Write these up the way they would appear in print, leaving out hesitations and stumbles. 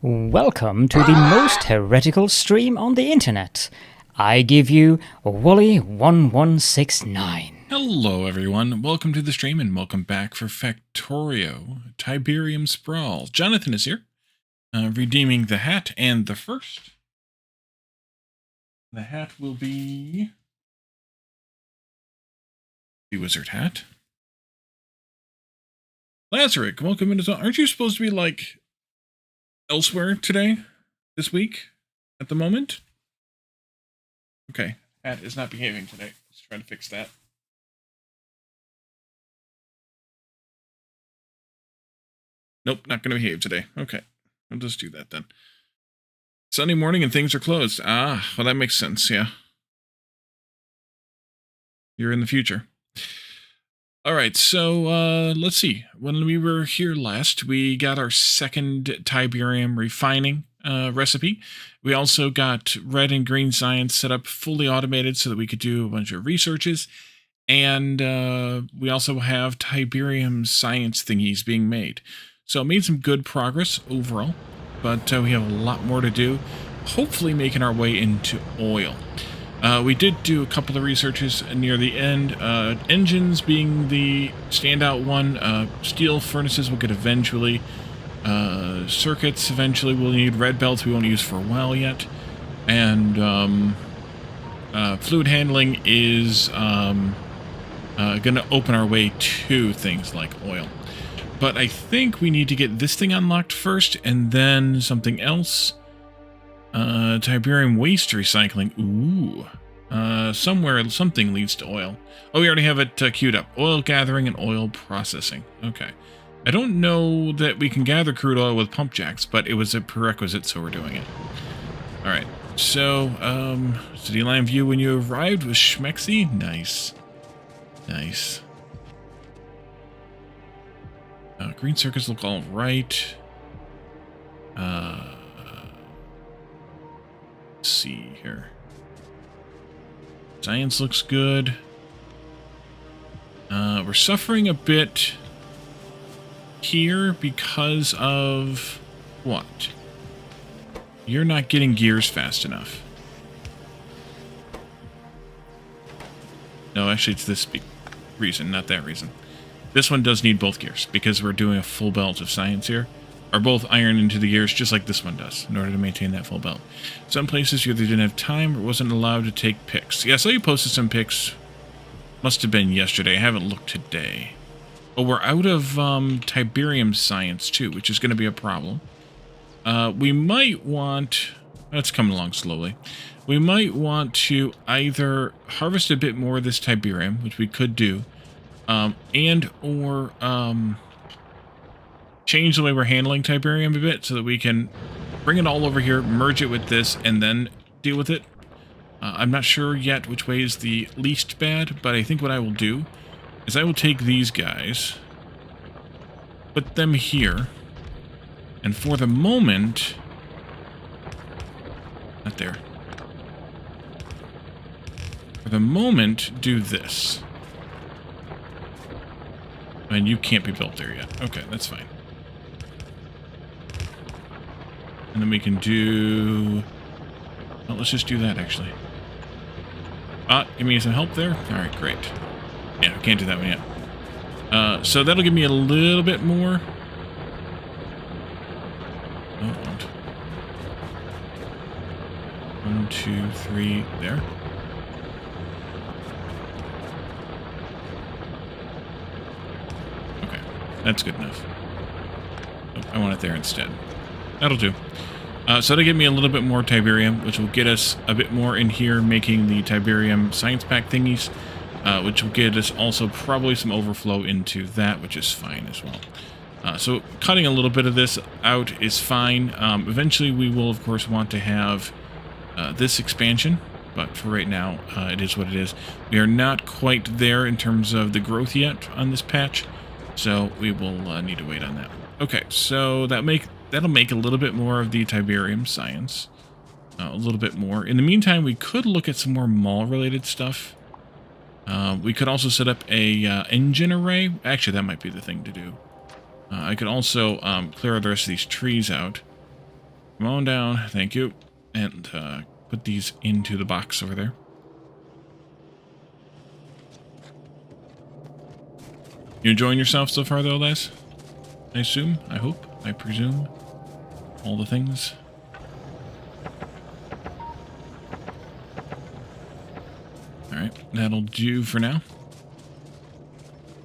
Welcome to the most heretical stream on the internet. I give you Wooly1169. Hello everyone, welcome to the stream and welcome back for Factorio Tiberian Sprawl. Jonathan is here, redeeming the hat, and the first. The hat will be the wizard hat. Lazaric, welcome in as well. Aren't you supposed to be like elsewhere today, this week, at the moment? Okay, hat is not behaving today. Let's try to fix that. Nope, not going to behave today. Okay, we'll just do that then. Sunday morning and things are closed. Ah, well that makes sense, yeah. You're in the future. Alright, so let's see. When we were here last, we got our second Tiberium refining recipe. We also got red and green science set up fully automated so that we could do a bunch of researches. And we also have Tiberium science thingies being made. So made some good progress overall, but we have a lot more to do. Hopefully making our way into oil. We did do a couple of researches near the end. Engines being the standout one. Steel furnaces will get eventually. Circuits eventually will need red belts we won't use for a while yet. And fluid handling is going to open our way to things like oil. But I think we need to get this thing unlocked first, and then something else. Tiberium waste recycling. Ooh. Somewhere something leads to oil. Oh, we already have it queued up. Oil gathering and oil processing. Okay. I don't know that we can gather crude oil with pump jacks, but it was a prerequisite, so we're doing it. Alright. So, city line view when you arrived was schmexy. Nice. Nice. Green circuits look all right. Let's see here. Science looks good. We're suffering a bit here because of what? You're not getting gears fast enough. No, actually it's this reason, not that reason. This one does need both gears because we're doing a full belt of science here. Are both iron into the gears just like this one does in order to maintain that full belt. Some places you either didn't have time or wasn't allowed to take pics. Yeah, I saw you posted some pics. Must have been yesterday. I haven't looked today. But we're out of Tiberium science too, which is going to be a problem. We might want... That's coming along slowly. We might want to either harvest a bit more of this Tiberium, which we could do, and or change the way we're handling Tiberium a bit so that we can bring it all over here, merge it with this, and then deal with it. I'm not sure yet which way is the least bad, but I think what I will do is I will take these guys, put them here, and for the moment... Not there. For the moment, do this. And you can't be built there yet. Okay, that's fine. And then we can do... Well, let's just do that, actually. Give me some help there? Alright, great. Yeah, I can't do that one yet. So that'll give me a little bit more. No, it won't. 1, 2, 3, there. Okay, that's good enough. Oh, I want it there instead. That'll do. So that'll give me a little bit more Tiberium, which will get us a bit more in here making the Tiberium science pack thingies, which will get us also probably some overflow into that, which is fine as well. So cutting a little bit of this out is fine. Eventually we will, of course, want to have this expansion, but for right now, it is what it is. We are not quite there in terms of the growth yet on this patch, so we will need to wait on that. Okay, so that'll make a little bit more of the Tiberium science. A little bit more. In the meantime, we could look at some more mall-related stuff. We could also set up a engine array. Actually, that might be the thing to do. I could also clear the rest of these trees out. Come on down. Thank you. And put these into the box over there. You enjoying yourself so far, though, Les? I assume? I hope? I presume? All the things? Alright, that'll do for now.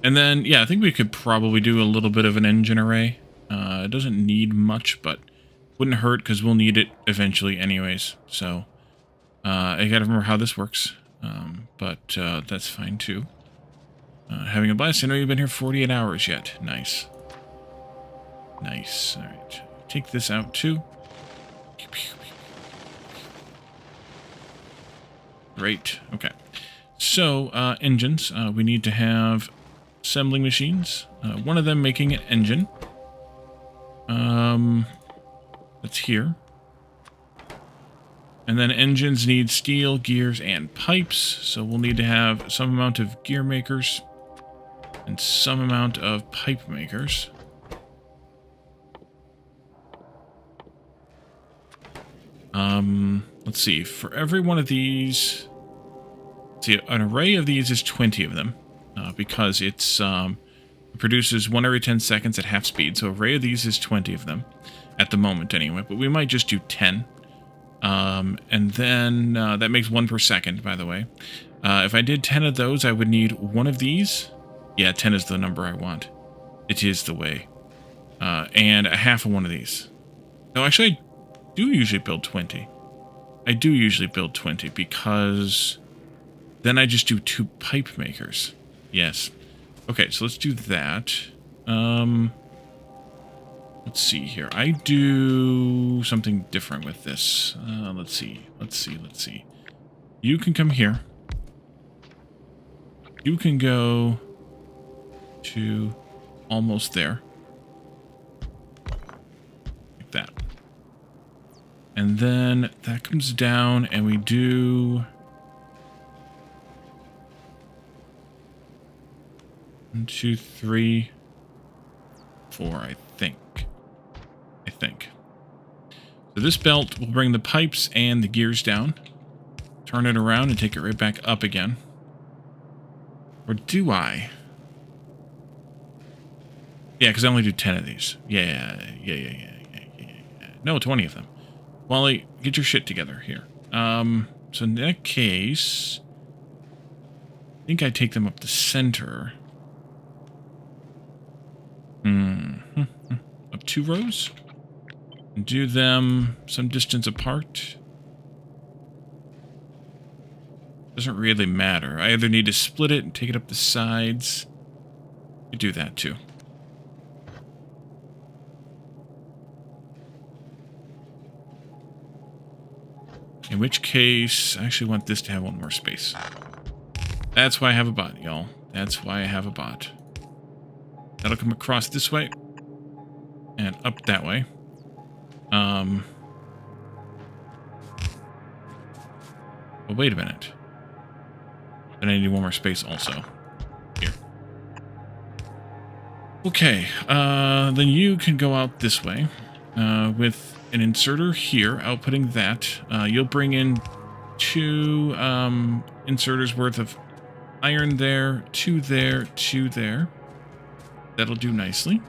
And then, yeah, I think we could probably do a little bit of an engine array. It doesn't need much, but wouldn't hurt because we'll need it eventually anyways. So, I gotta remember how this works. But that's fine too. Having a blast. I know you've been here 48 hours yet. Nice. Nice. Alright. Take this out too. Great. Okay. So, engines. We need to have assembling machines. One of them making an engine. That's here. And then engines need steel, gears, and pipes. So we'll need to have some amount of gear makers and some amount of pipe makers. Let's see. For every one of these, see, an array of these is 20 of them, because it's it produces 1 every 10 seconds at half speed. So an array of these is 20 of them at the moment, anyway. But we might just do 10. And then that makes 1 per second, by the way. If I did 10 of those, I would need 1 of these. Yeah, 10 is the number I want. It is the way. And a half of 1 of these. No, actually, I do usually build 20. I do usually build 20 because then I just do 2 pipe makers. Yes. Okay, so let's do that. Let's see here. I do something different with this. Let's see. You can come here. You can go to almost there. Like that. And then that comes down and we do 1, 2, 3, 4, I think. So this belt will bring the pipes and the gears down. Turn it around and take it right back up again. Or do I? Yeah, because I only do 10 of these. Yeah. No, 20 of them. Wally, get your shit together here. So in that case, I think I take them up the center. Up 2 rows? And do them some distance apart. Doesn't really matter. I either need to split it and take it up the sides. You do that too. In which case, I actually want this to have 1 more space. That's why I have a bot, y'all. That's why I have a bot. That'll come across this way. And up that way. But wait a minute. Then I need 1 more space also. Here. Okay, then you can go out this way. With an inserter here, outputting that. You'll bring in 2 inserters worth of iron there, 2 there, 2 there. That'll do nicely.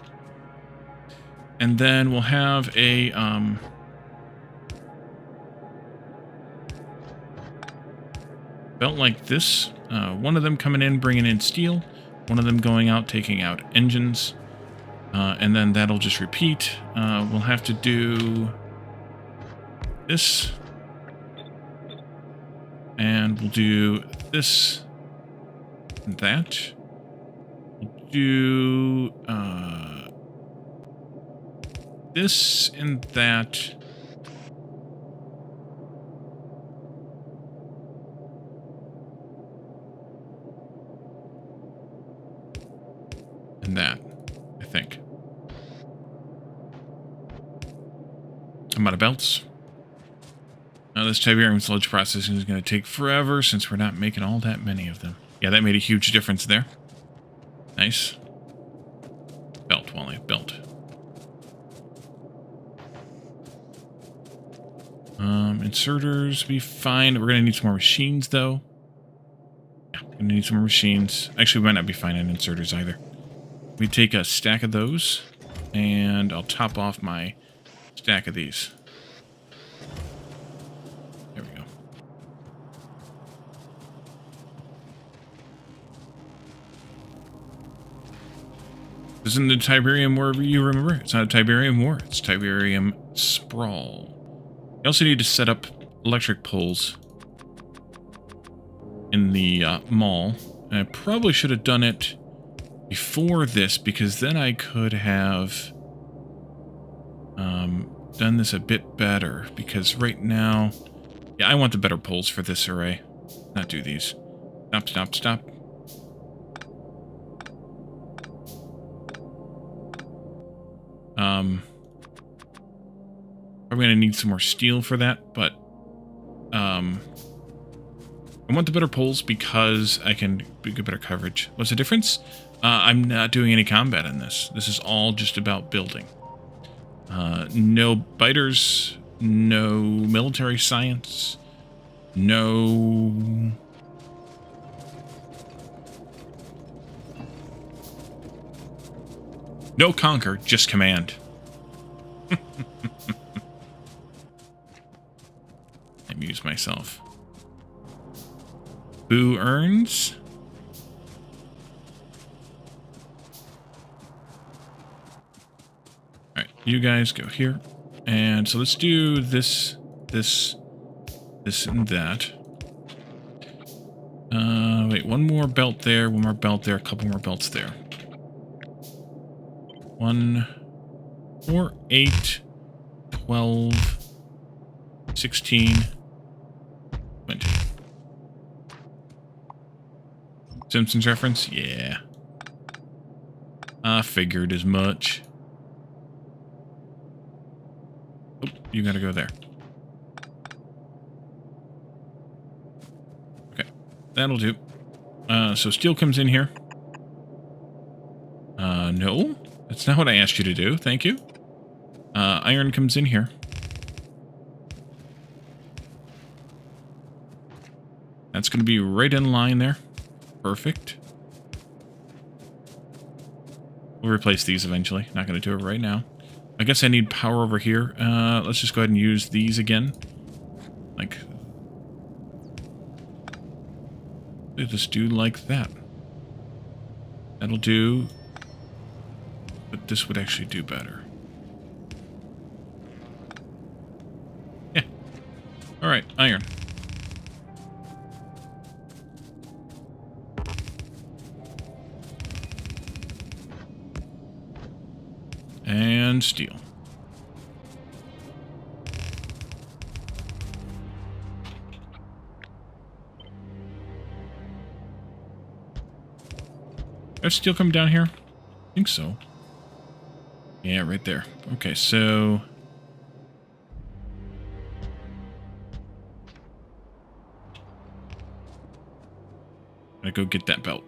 And then we'll have a belt like this. 1 of them coming in, bringing in steel. 1 of them going out, taking out engines. And then that'll just repeat. We'll have to do this. And we'll do this and that. We'll do this and that. And that, I think. I'm out of belts. Now this Tiberium sludge processing is going to take forever since we're not making all that many of them. Yeah, that made a huge difference there. Nice. Belt, Wally, belt. Inserters be fine. We're gonna need some more machines, though. Yeah, we're gonna need some more machines. Actually, we might not be fine on inserters either. We take a stack of those, and I'll top off my stack of these. There we go. Isn't the Tiberium War you remember? It's not a Tiberium War, it's Tiberium Sprawl. You also need to set up electric poles in the mall. And I probably should have done it before this, because then I could have done this a bit better. Because right now, yeah, I want the better poles for this array. Not do these. Stop, stop, stop. I'm going to need some more steel for that, but I want the better poles because I can get better coverage. What's the difference? I'm not doing any combat in this. This is all just about building. No biters, no military science, no... No conquer, just command. Amuse myself. Who earns? Alright, you guys go here. And so let's do this, this, and that. Wait, one more belt there, one more belt there, a couple more belts there. 1, 4, 8, 12, 16, 20. Simpsons reference? Yeah. I figured as much. Oh, you gotta go there. Okay, that'll do. So steel comes in here. No. That's not what I asked you to do. Thank you. Iron comes in here. That's going to be right in line there. Perfect. We'll replace these eventually. Not going to do it right now. I guess I need power over here. Let's just go ahead and use these again. Like... just do like that. That'll do... But this would actually do better. Yeah. Alright, iron. And steel. Does steel come down here? I think so. Yeah, right there. Okay, so... I'm gonna go get that belt.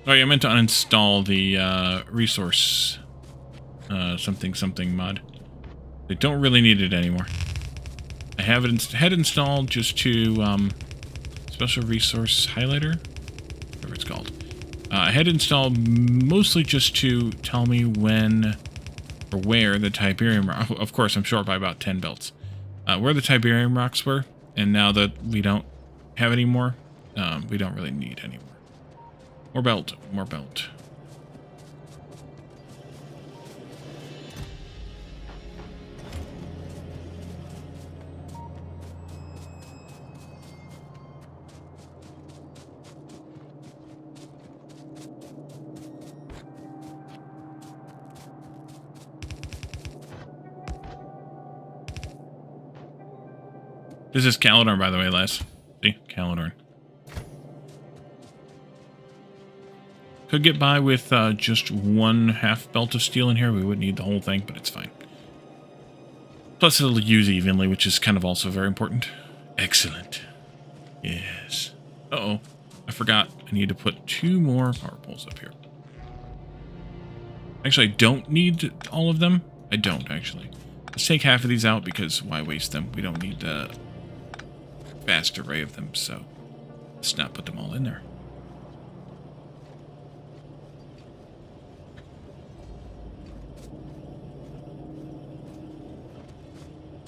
Oh, yeah, I meant to uninstall the resource something mod. I don't really need it anymore. I have it had installed just to special resource highlighter, whatever it's called. I had installed mostly just to tell me when or where the Tiberium rock. Of course, I'm short by about 10 belts. Where the Tiberium rocks were, and now that we don't have any more, we don't really need any more. More belt, more belt. This is Calidorn, by the way, Les. See? Calidorn. Could get by with just one half belt of steel in here. We wouldn't need the whole thing, but it's fine. Plus, it'll use evenly, which is kind of also very important. Excellent. Yes. Uh-oh. I forgot. I need to put 2 more power poles up here. Actually, I don't need all of them. I don't, actually. Let's take half of these out because why waste them? We don't need a vast array of them, so let's not put them all in there.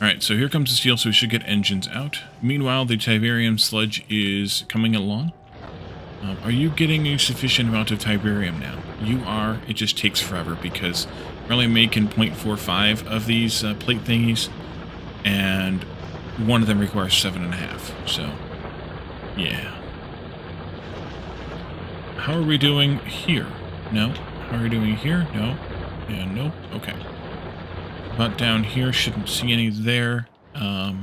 Alright, so here comes the steel, so we should get engines out. Meanwhile, the Tiberium sludge is coming along. Are you getting a sufficient amount of Tiberium now? You are. It just takes forever because we're only making 0.45 of these plate thingies, and one of them requires 7.5. So, yeah. How are we doing here? No. How are we doing here? No. Yeah, no. Okay. About down here, shouldn't see any there. How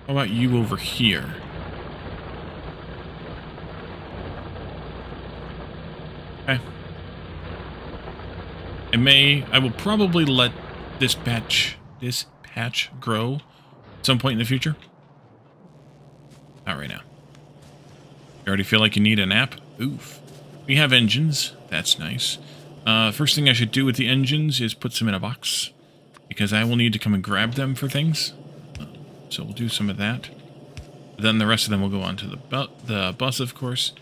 about you over here? Okay. I will probably let this patch grow at some point in the future. Not right now. You already feel like you need a nap? Oof. We have engines. That's nice. First thing I should do with the engines is put some in a box, because I will need to come and grab them for things. So we'll do some of that. Then the rest of them will go on to the bus, of course.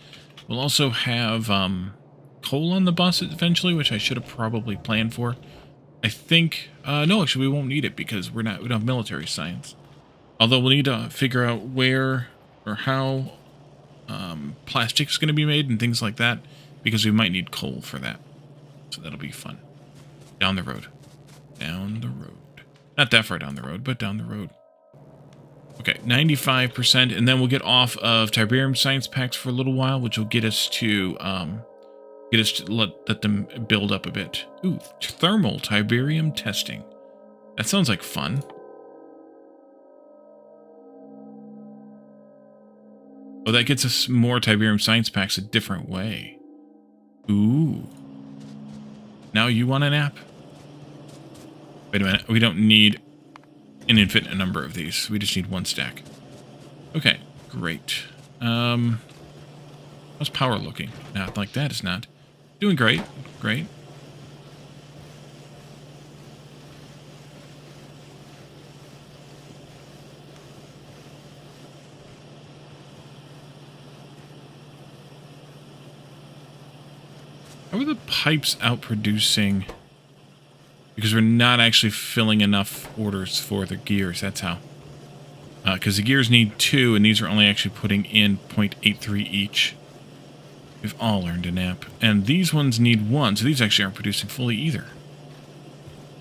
We'll also have coal on the bus eventually, which I should have probably planned for. I think... no, actually, we won't need it because we don't have military science. Although we'll need to figure out where or how plastic's going to be made and things like that, because we might need coal for that. So that'll be fun. Down the road. Down the road. Not that far down the road, but down the road. Okay, 95%, and then we'll get off of Tiberium science packs for a little while, which will get us to let them build up a bit. Ooh, thermal Tiberium testing. That sounds like fun. Oh, that gets us more Tiberium science packs a different way. Ooh. Now you want a nap? Wait a minute. We don't need an infinite number of these. We just need one stack. Okay, great. How's power looking? Not like that, it's not. Doing great. Great. How are the pipes out producing? Because we're not actually filling enough orders for the gears. That's how. Because the gears need 2, and these are only actually putting in 0.83 each. We've all earned a nap. And these ones need 1, so these actually aren't producing fully either.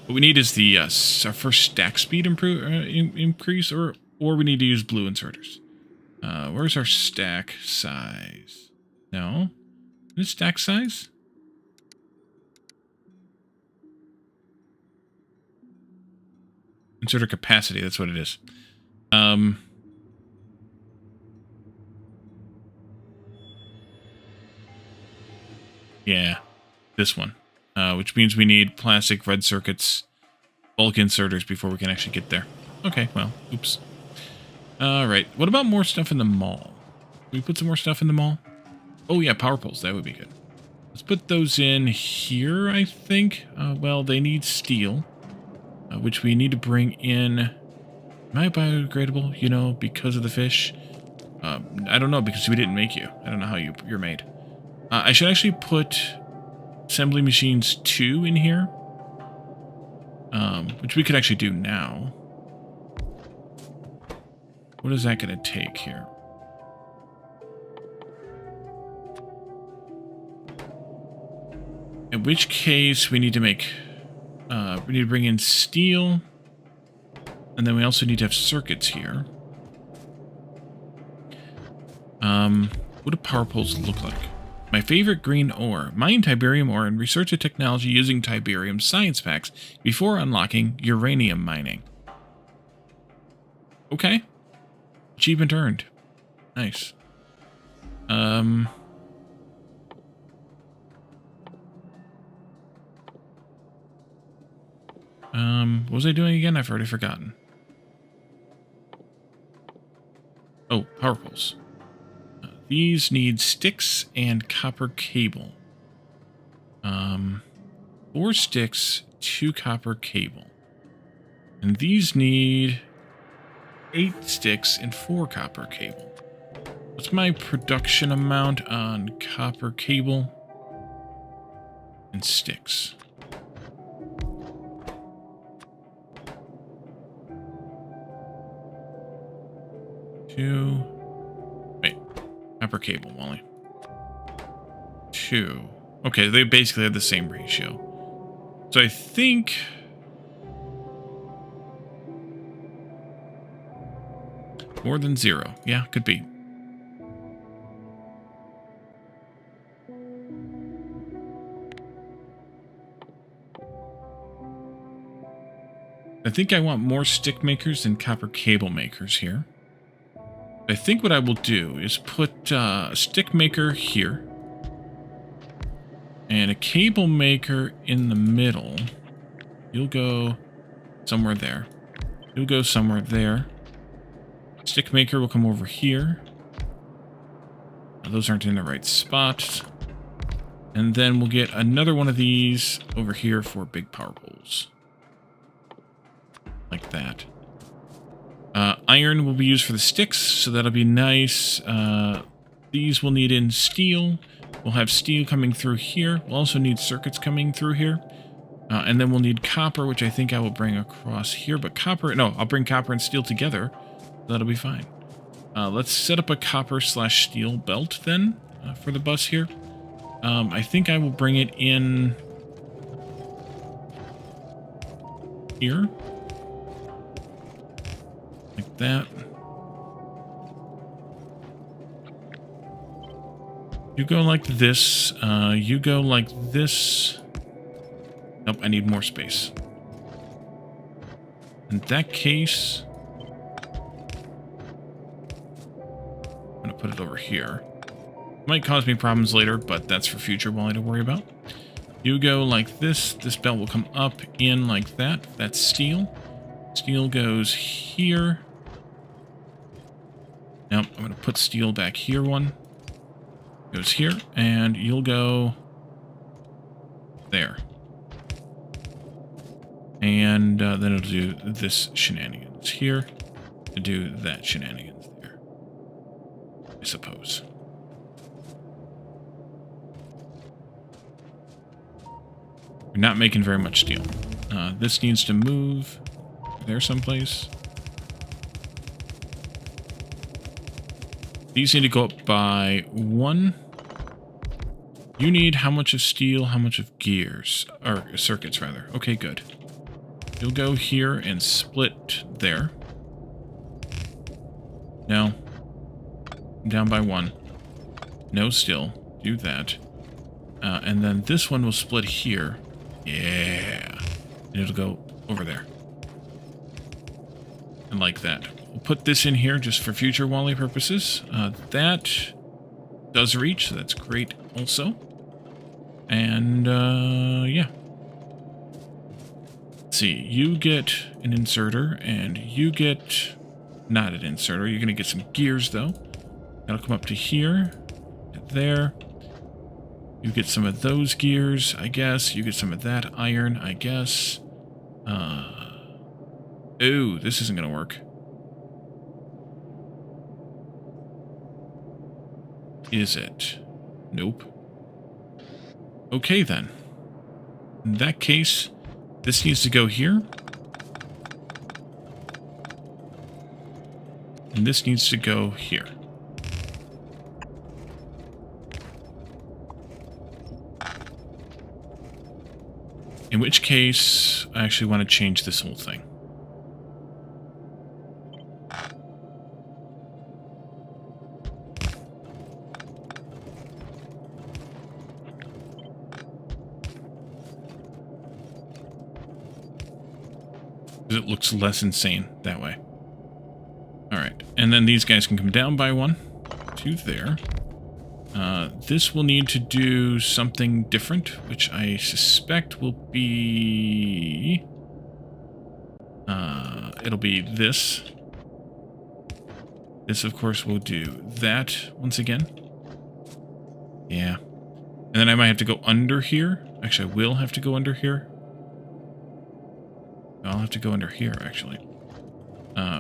What we need is the our first stack speed increase, or we need to use blue inserters. Where's our stack size? No? Is it stack size? Inserter capacity, that's what it is. Yeah, this one. Which means we need plastic red circuits, bulk inserters before we can actually get there. Okay, well, oops. Alright, what about more stuff in the mall? Can we put some more stuff in the mall? Oh yeah, power poles, that would be good. Let's put those in here, I think. Well, they need steel. Which we need to bring in. Am I biodegradable? You know, because of the fish? I don't know, because we didn't make you. I don't know how you're made. I should actually put assembly machines 2 in here. Which we could actually do now. What is that going to take here? In which case, we need to make... we need to bring in steel, and then we also need to have circuits here. What do power poles look like? My favorite green ore. Mine Tiberium ore and research a technology using Tiberium science packs before unlocking uranium mining. Okay. Achievement earned. Nice. What was I doing again? I've already forgotten. Oh, power poles. These need sticks and copper cable. 4 sticks, 2 copper cable. And these need 8 sticks and 4 copper cable. What's my production amount on copper cable and sticks? Wait, copper cable, Wally. 2. Okay, they basically have the same ratio. So I think more than 0. Yeah, could be. I think I want more stick makers than copper cable makers here. I think what I will do is put a stick maker here and a cable maker in the middle. You'll go somewhere there. You'll go somewhere there. Stick maker will come over here. Now, those aren't in the right spot. And then we'll get another one of these over here for big power poles. Like that. Iron will be used for the sticks, so that'll be nice. These will need in steel. We'll have steel coming through here. We'll also need circuits coming through here. And then we'll need copper, which I think I will bring across here. But copper, no, I'll bring copper and steel together. That'll be fine. Let's set up a copper/steel belt then for the bus here. I think I will bring it in here. Like that. You go like this. You go like this. Nope, I need more space. In that case, I'm going to put it over here. Might cause me problems later, but that's for future Wally to worry about. You go like this. This belt will come up in like that. That's steel. Steel goes here. Nope, I'm going to put steel back here one. Goes here, and you'll go there. And then it'll do this shenanigans here to do that shenanigans there, I suppose. We're not making very much steel. This needs to move there someplace. These need to go up by 1. You need how much of steel, how much of gears, or circuits rather. Okay, good. You'll go here and split there. No. Down by 1. No, still. Do that. And then this one will split here. Yeah. And it'll go over there. And like that. We'll put this in here just for future Wally purposes. That does reach, so that's great also. And, yeah. Let's see. You get an inserter, and you get not an inserter. You're going to get some gears, though. That'll come up to here, to there. You get some of those gears, I guess. You get some of that iron, I guess. Ooh, this isn't going to work. Is it? Nope. Okay, then. In that case, this needs to go here. And this needs to go here. In which case, I actually want to change this whole thing. It looks less insane that way. Alright, and then these guys can come down by 1 to there. This will need to do something different, which I suspect will be... it'll be this. This, of course, will do that once again. Yeah. And then I might have to go under here Actually, I will have to go under here. I'll have to go under here, actually.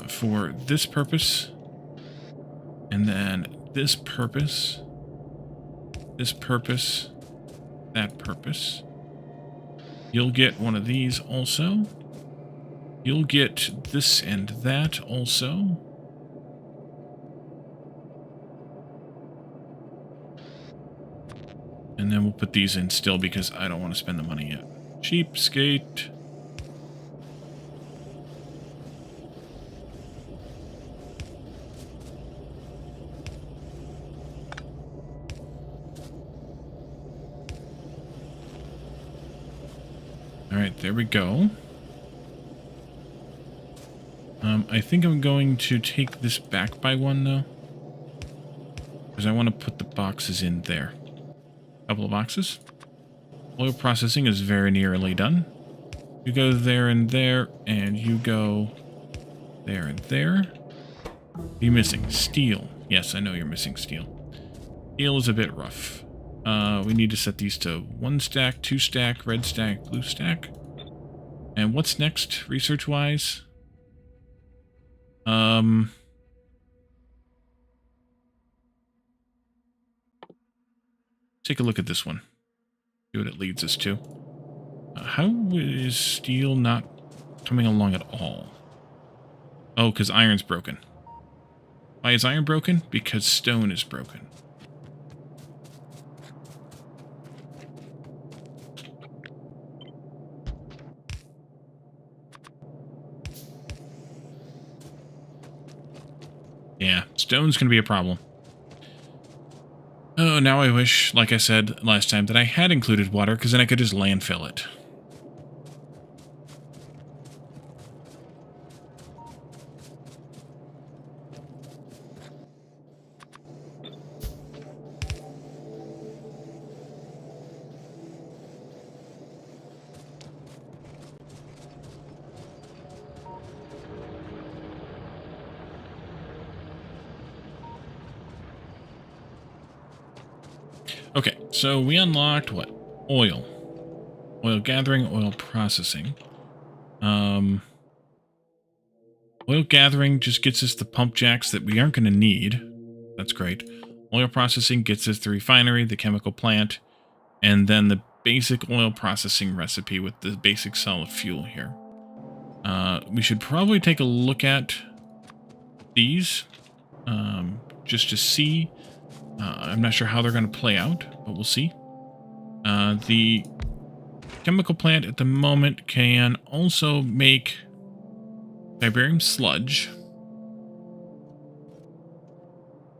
For this purpose. And then this purpose. This purpose. That purpose. You'll get one of these also. You'll get this and that also. And then we'll put these in still because I don't want to spend the money yet. Cheapskate. Alright, there we go. I think I'm going to take this back by one, though. Because I want to put the boxes in there. Couple of boxes. Oil processing is very nearly done. You go there and there, and you go there and there. What are you missing? Steel. Yes, I know you're missing steel. Steel is a bit rough. We need to set these to 1 stack, 2 stack, red stack, blue stack. And what's next, research-wise? Take a look at this one. See what it leads us to. How is steel not coming along at all? Oh, because iron's broken. Why is iron broken? Because stone is broken. Yeah, stone's going to be a problem. Oh, now I wish, like I said last time, that I had included water, because then I could just landfill it. Okay, so we unlocked what? Oil. Oil gathering, oil processing. Oil gathering just gets us the pump jacks that we aren't going to need. That's great. Oil processing gets us the refinery, the chemical plant, and then the basic oil processing recipe with the basic solid fuel here. We should probably take a look at these just to see. I'm not sure how they're going to play out, but we'll see. The chemical plant at the moment can also make Tiberium sludge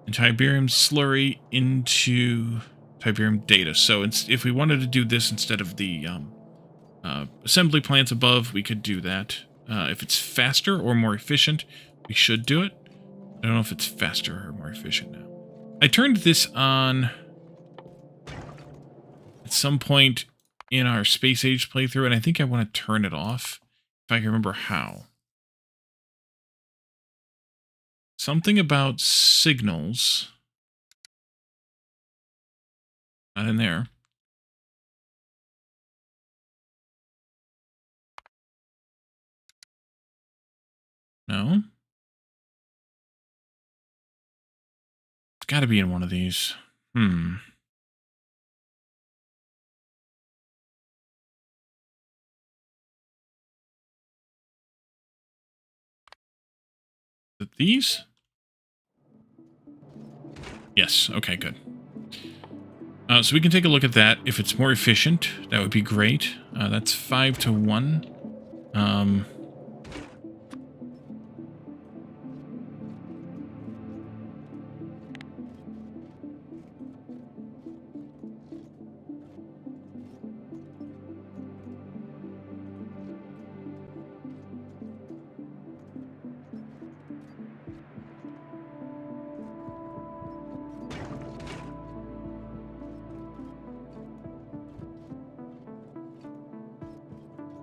and Tiberium slurry into Tiberium data. So if we wanted to do this instead of the assembly plants above, we could do that. If it's faster or more efficient, we should do it. I don't know if it's faster or more efficient now. I turned this on at some point in our Space Age playthrough, and I think I want to turn it off, if I can remember how. Something about signals. Not in there. No. It's got to be in one of these. These? Yes. Okay, good. So we can take a look at that. If it's more efficient, that would be great. That's 5 to 1.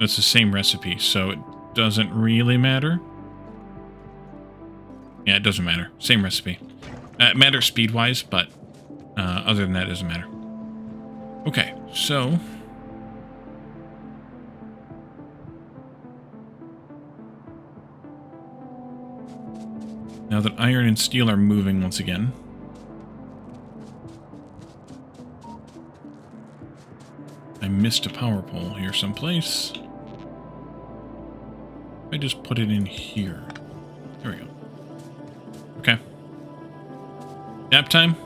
It's the same recipe, so it doesn't really matter. Yeah, it doesn't matter. Same recipe. It matters speed-wise, but other than that, it doesn't matter. Okay, so Now that iron and steel are moving once again. I missed a power pole here someplace. I just put it in here. There we go. Okay. Nap time?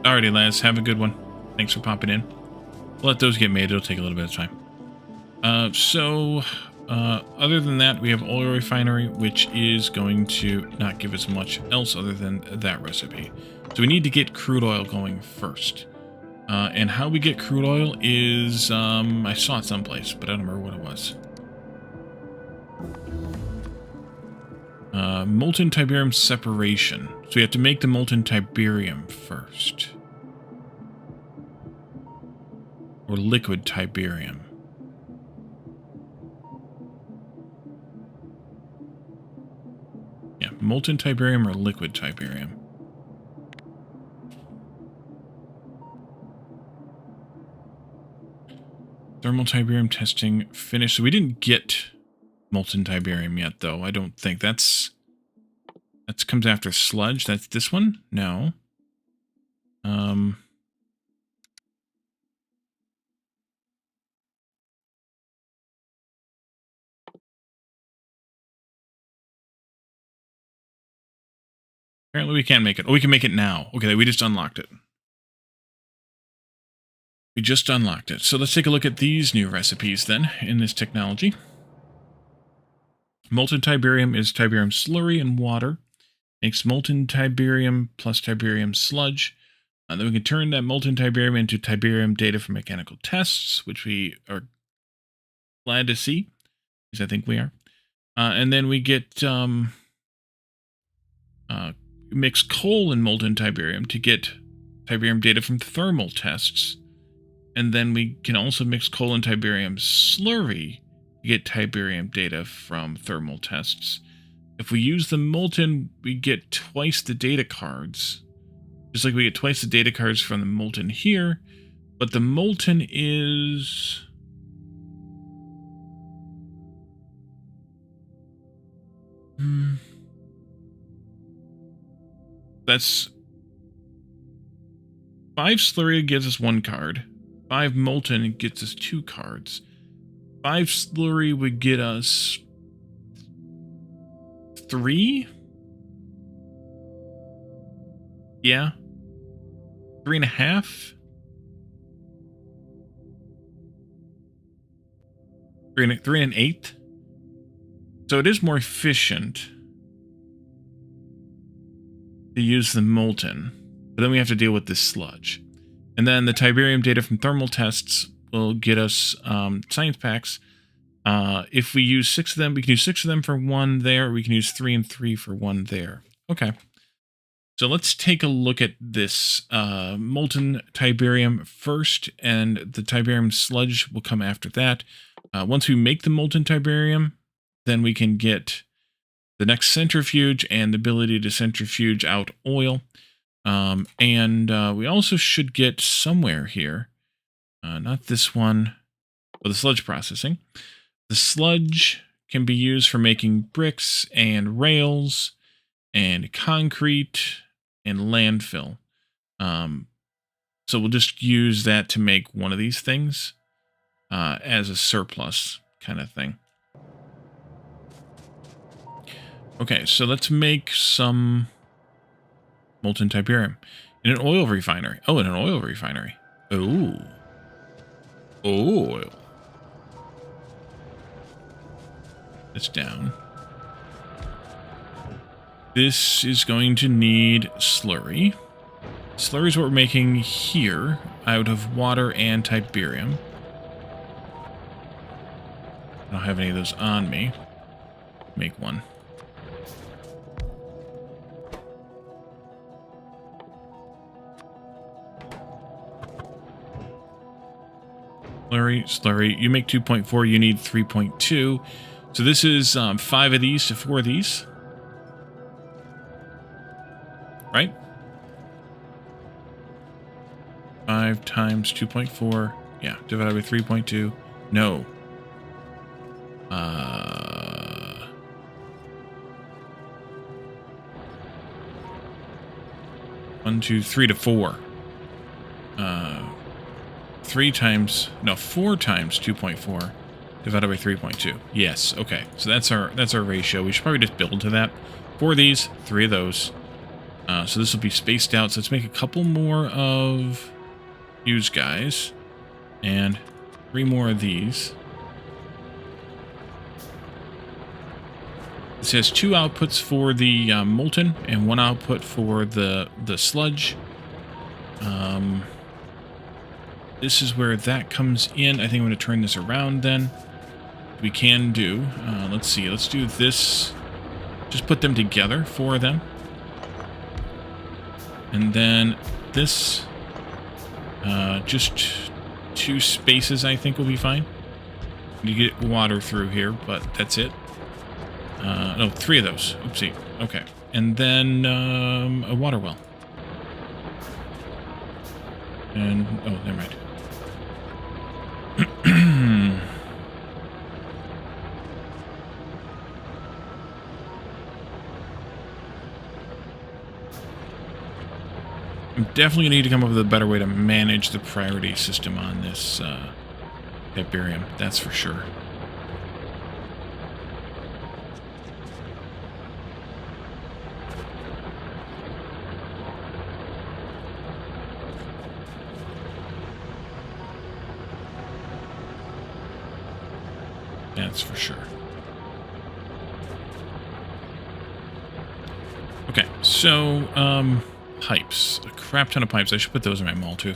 Alrighty, lads. Have a good one. Thanks for popping in. We'll let those get made. It'll take a little bit of time. Other than that, we have oil refinery, which is going to not give us much else other than that recipe. So we need to get crude oil going first. And how we get crude oil is, I saw it someplace, but I don't remember what it was. Molten Tiberium separation. So we have to make the molten Tiberium first. Or liquid Tiberium. Yeah, molten Tiberium or liquid Tiberium. Thermal Tiberium testing finished. So we didn't get molten Tiberium yet, though. I don't think that comes after sludge. That's this one? No. Apparently we can make it. Oh, we can make it now. Okay, we just unlocked it. We just unlocked it. So let's take a look at these new recipes then in this technology. Molten Tiberium is Tiberium slurry and water. Makes molten Tiberium plus Tiberium sludge. Then we can turn that molten Tiberium into Tiberium data from mechanical tests, which we are glad to see, because I think we are. And then we get mix coal and molten Tiberium to get Tiberium data from thermal tests. And then we can also mix coal and Tiberium slurry to get Tiberium data from thermal tests. If we use the molten, we get twice the data cards. Just like we get twice the data cards from the molten here. But the molten is... That's 5 slurry gives us 1 card. 5 molten gets us 2 cards. 5 slurry would get us 3? Yeah. 3.5? 3 1/8? So it is more efficient to use the molten, but then we have to deal with this sludge. And then the Tiberium data from thermal tests will get us science packs. If we use 6 of them, we can use 6 of them for 1 there. Or we can use 3 and 3 for 1 there. Okay. So let's take a look at this molten Tiberium first, and the Tiberium sludge will come after that. Once we make the molten Tiberium, then we can get the next centrifuge and the ability to centrifuge out oil. We also should get somewhere here, not this one, but the sludge processing. The sludge can be used for making bricks and rails and concrete and landfill. So we'll just use that to make one of these things as a surplus kind of thing. Okay, so let's make some molten Tiberium in an oil refinery. Oh, in an oil refinery. Oh. Oil. It's down. This is going to need slurry. Slurry is what we're making here out of water and Tiberium. I don't have any of those on me. Make one. Slurry. You make 2.4, you need 3.2. So this is 5 of these to 4 of these. Right? 5 times 2.4. Yeah, divided by 3.2. No. 1, 2, 3 to 4. 4 times 2.4 divided by 3.2. Yes, okay. So that's our ratio. We should probably just build to that. 4 of these, 3 of those. So this will be spaced out. So let's make a couple more of these guys. And 3 more of these. This has 2 outputs for the molten and 1 output for the sludge. This is where that comes in. I think I'm going to turn this around then. We can do. Let's see. Let's do this. Just put them together, 4 of them. And then this. Just 2 spaces I think will be fine. You get water through here, but that's it. No, 3 of those. Oopsie. Okay. And then a water well. And, oh, never mind. I'm definitely going to need to come up with a better way to manage the priority system on this Tiberium. That's for sure. That's for sure. Okay, so, pipes. A crap ton of pipes. I should put those in my mall, too.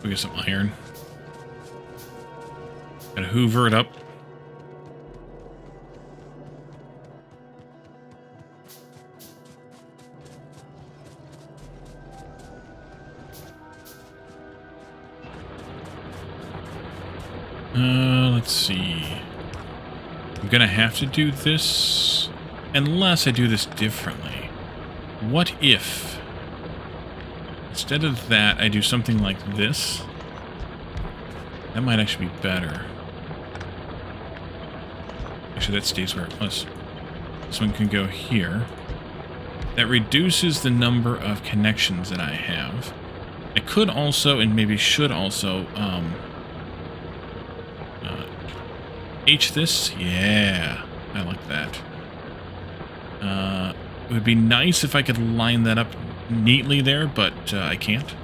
We get some iron. Gotta hoover it up. Let's see. I'm gonna have to do this unless I do this differently. What if instead of that I do something like this? That might actually be better. Actually, that stays where it was. This one can go here. That reduces the number of connections that I have. I could also, and maybe should also, H this? Yeah, I like that. It would be nice if I could line that up neatly there, but I can't.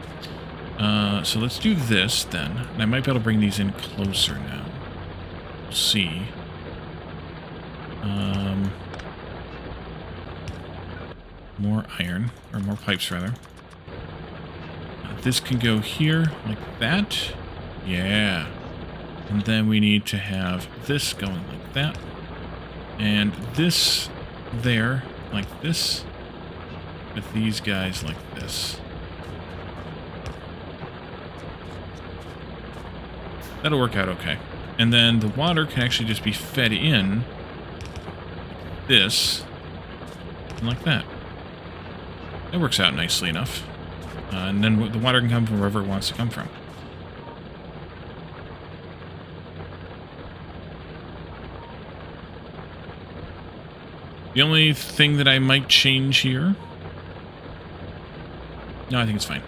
So let's do this then. And I might be able to bring these in closer now. We'll see. More iron, or more pipes rather. This can go here like that. Yeah. And then we need to have this going like that. And this there, like this. With these guys like this. That'll work out okay. And then the water can actually just be fed in like this. And like that. That works out nicely enough. And then the water can come from wherever it wants to come from. The only thing that I might change here... No, I think it's fine.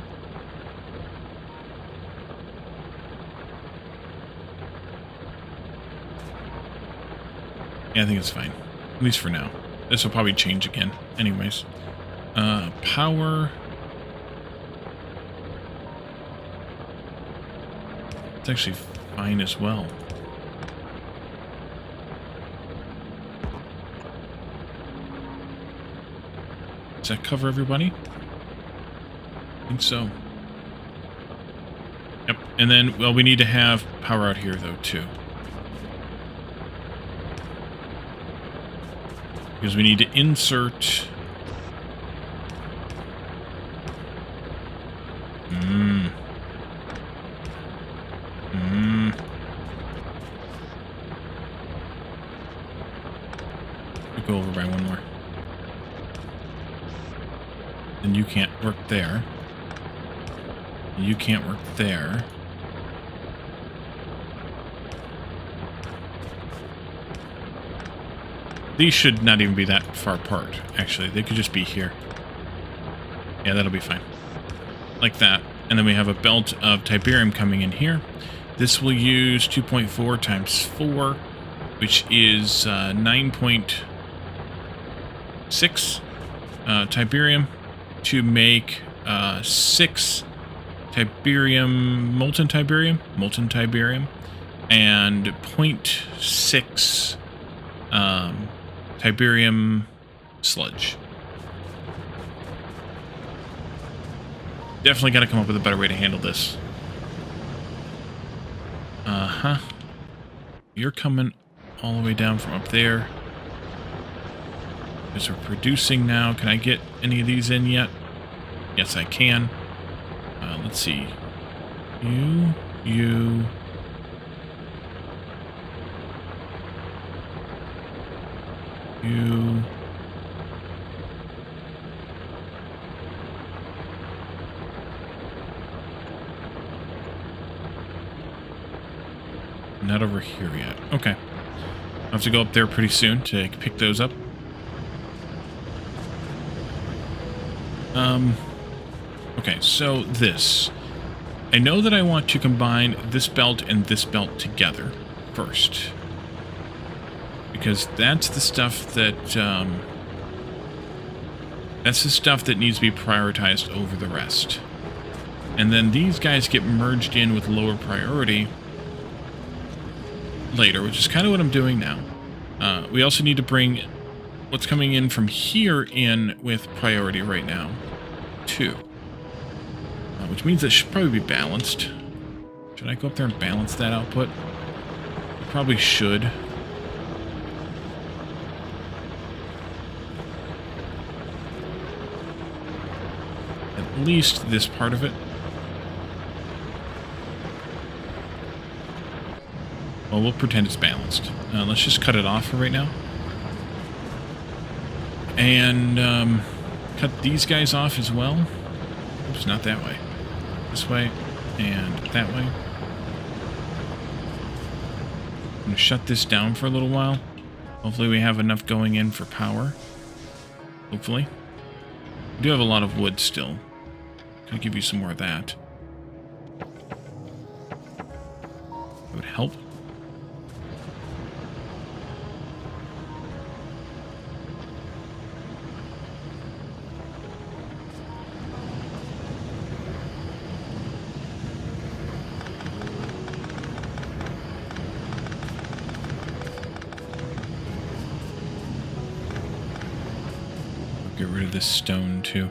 Yeah, I think it's fine. At least for now. This will probably change again. Anyways. Power... It's actually fine as well. Does that cover everybody? I think so. Yep. And then, well, we need to have power out here, though, too. Because we need to insert... Go over by one more. Then you can't work there. You can't work there. These should not even be that far apart, actually. They could just be here. Yeah, that'll be fine. Like that. And then we have a belt of Tiberium coming in here. This will use 2.4 times 4, which is 9.6 Tiberium to make 6 Tiberium, molten Tiberium, and 0.6 Tiberium sludge. Definitely got to come up with a better way to handle this. You're coming all the way down from up there. Because we're producing now. Can I get any of these in yet? Yes, I can. Let's see. You. Not over here yet. Okay. I'll have to go up there pretty soon to pick those up. Okay, so this. I know that I want to combine this belt and this belt together first. Because that's the stuff that, that's the stuff that needs to be prioritized over the rest. And then these guys get merged in with lower priority later, which is kind of what I'm doing now. We also need to bring what's coming in from here in with priority right now, too. Which means it should probably be balanced. Should I go up there and balance that output? Probably should. At least this part of it. Well, we'll pretend it's balanced. Let's just cut it off for right now. And cut these guys off as well. Oops, not that way. This way and that way. I'm going to shut this down for a little while. Hopefully we have enough going in for power. Hopefully. We do have a lot of wood still. Can I give you some more of that? That would help. Get rid of this stone, too.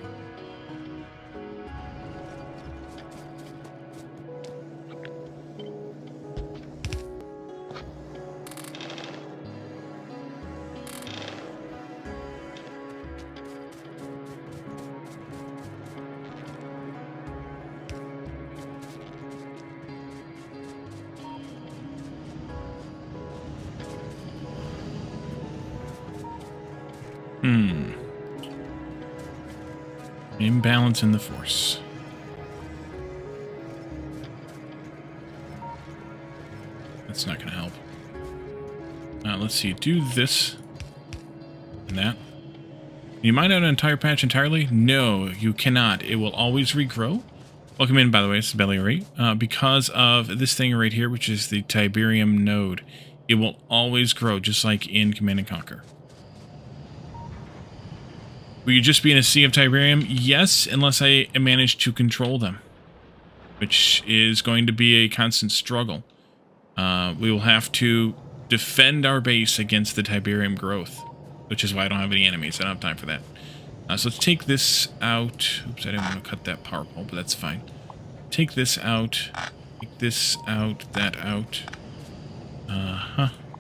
Imbalance in the force. That's not going to help. Let's see. Do this and that. You mine out an entire patch entirely? No, you cannot. It will always regrow. Welcome in, by the way. It's Belly Rate. Because of this thing right here, which is the Tiberium node, it will always grow, just like in Command & Conquer. Will you just be in a sea of Tiberium? Yes, unless I manage to control them, which is going to be a constant struggle. We will have to defend our base against the Tiberium growth, which is why I don't have any enemies. I don't have time for that. So let's take this out. Oops, I didn't want to cut that power pole, but that's fine. Take this out. Take this out. That out.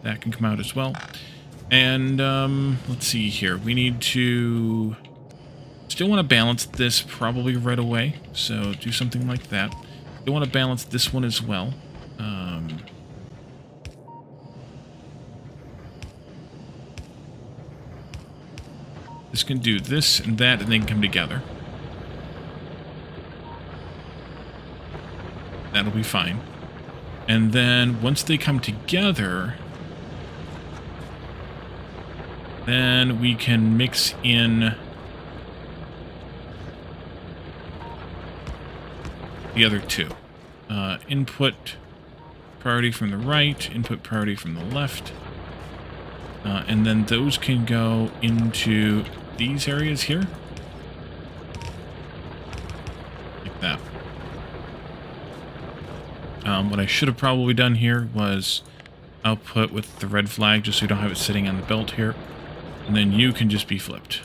That can come out as well. And let's see here. We need to still want to balance this probably right away. So do something like that. We want to balance this one as well. This can do this and that, and they can come together. That'll be fine. And then once they come together, then we can mix in the other two. Input priority from the right, input priority from the left. And then those can go into these areas here. Like that. What I should have probably done here was output with the red flag, just so you don't have it sitting on the belt here. And then you can just be flipped.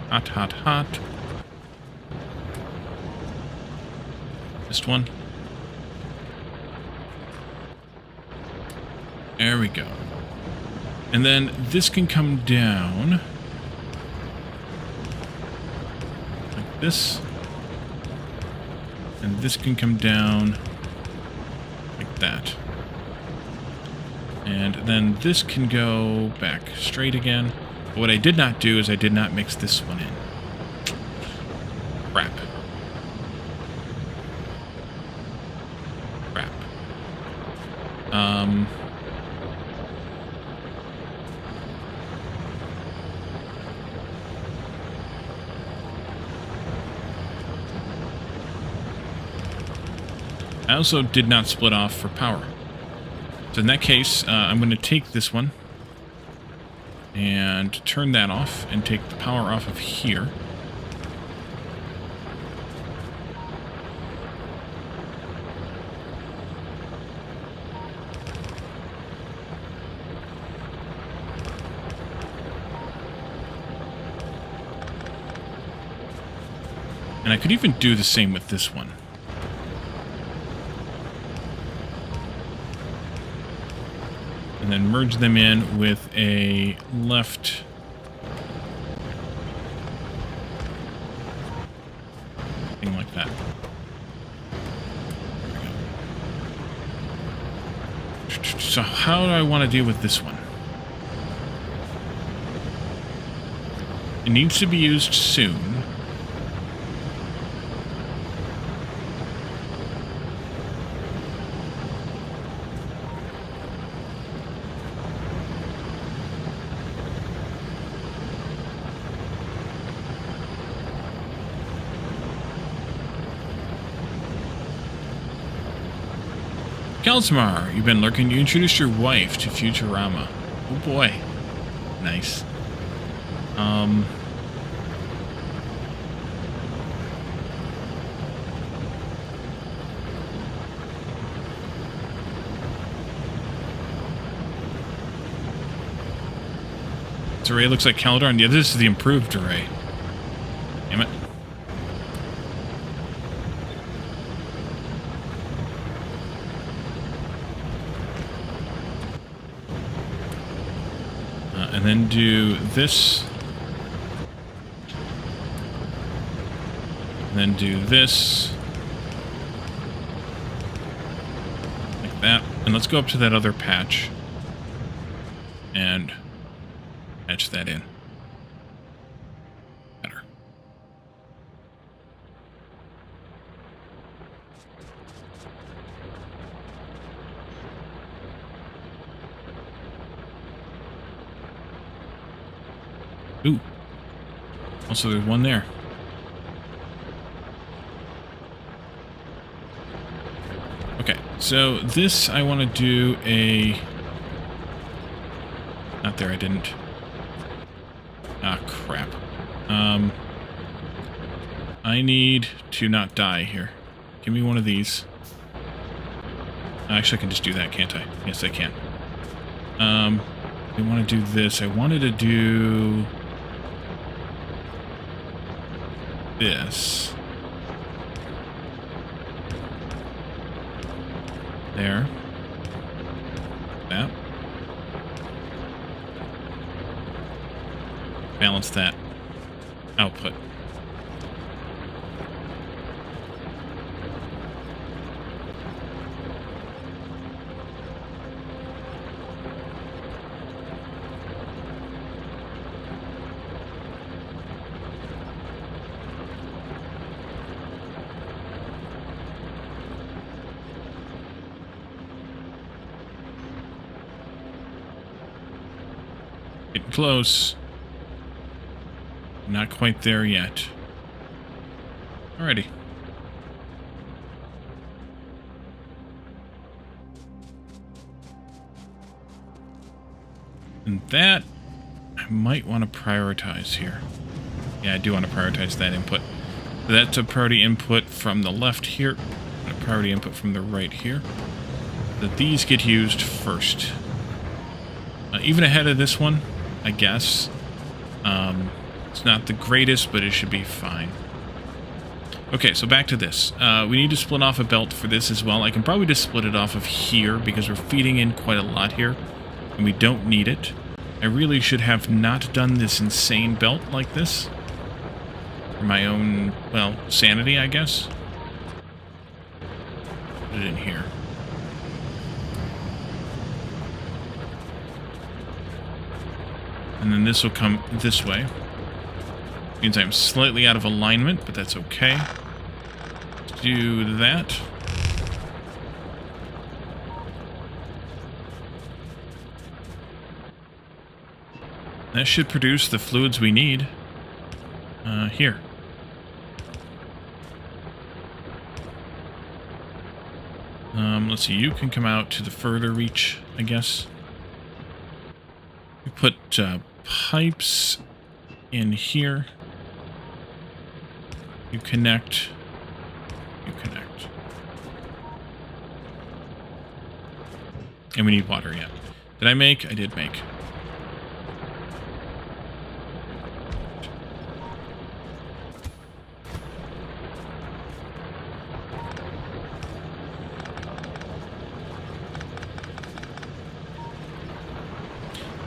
Hot, hot, hot. Missed one. There we go. And then this can come down. Like this. And this can come down like that. And then this can go back straight again. But what I did not do is I did not mix this one in. Crap. Crap. I also did not split off for power. So in that case, I'm going to take this one and turn that off and take the power off of here. And I could even do the same with this one. And then merge them in with a left. Thing like that. There we go. So how do I want to deal with this one? It needs to be used soon. Kalsmar, you've been lurking. You introduced your wife to Futurama. Oh boy. Nice. This array looks like Caldron. Yeah, this is the improved array. Damn it. And then do this. And then do this. Like that. And let's go up to that other patch. And patch that in. Better. Ooh. Also, there's one there. Okay, so this I want to do a... Not there, I didn't. Ah, crap. I need to not die here. Give me one of these. Actually, I can just do that, can't I? Yes, I can. I want to do this. I wanted to do... this. There. That. Balance that. Output. Getting close. Not quite there yet. Alrighty. And that I might want to prioritize here. Yeah, I do want to prioritize that input. That's a priority input from the left here, and a priority input from the right here. That these get used first. Even ahead of this one, I guess. It's not the greatest, but it should be fine. Okay, so back to this. We need to split off a belt for this as well. I can probably just split it off of here because we're feeding in quite a lot here, and we don't need it. I really should have not done this insane belt like this. For my own, well, sanity, I guess. Put it in here. And then this will come this way. Means I'm slightly out of alignment, but that's okay. Let's do that. That should produce the fluids we need. Here. Let's see, you can come out to the further reach, I guess. We put pipes in here. You connect. You connect. And we need water, yeah. Did I make? I did make.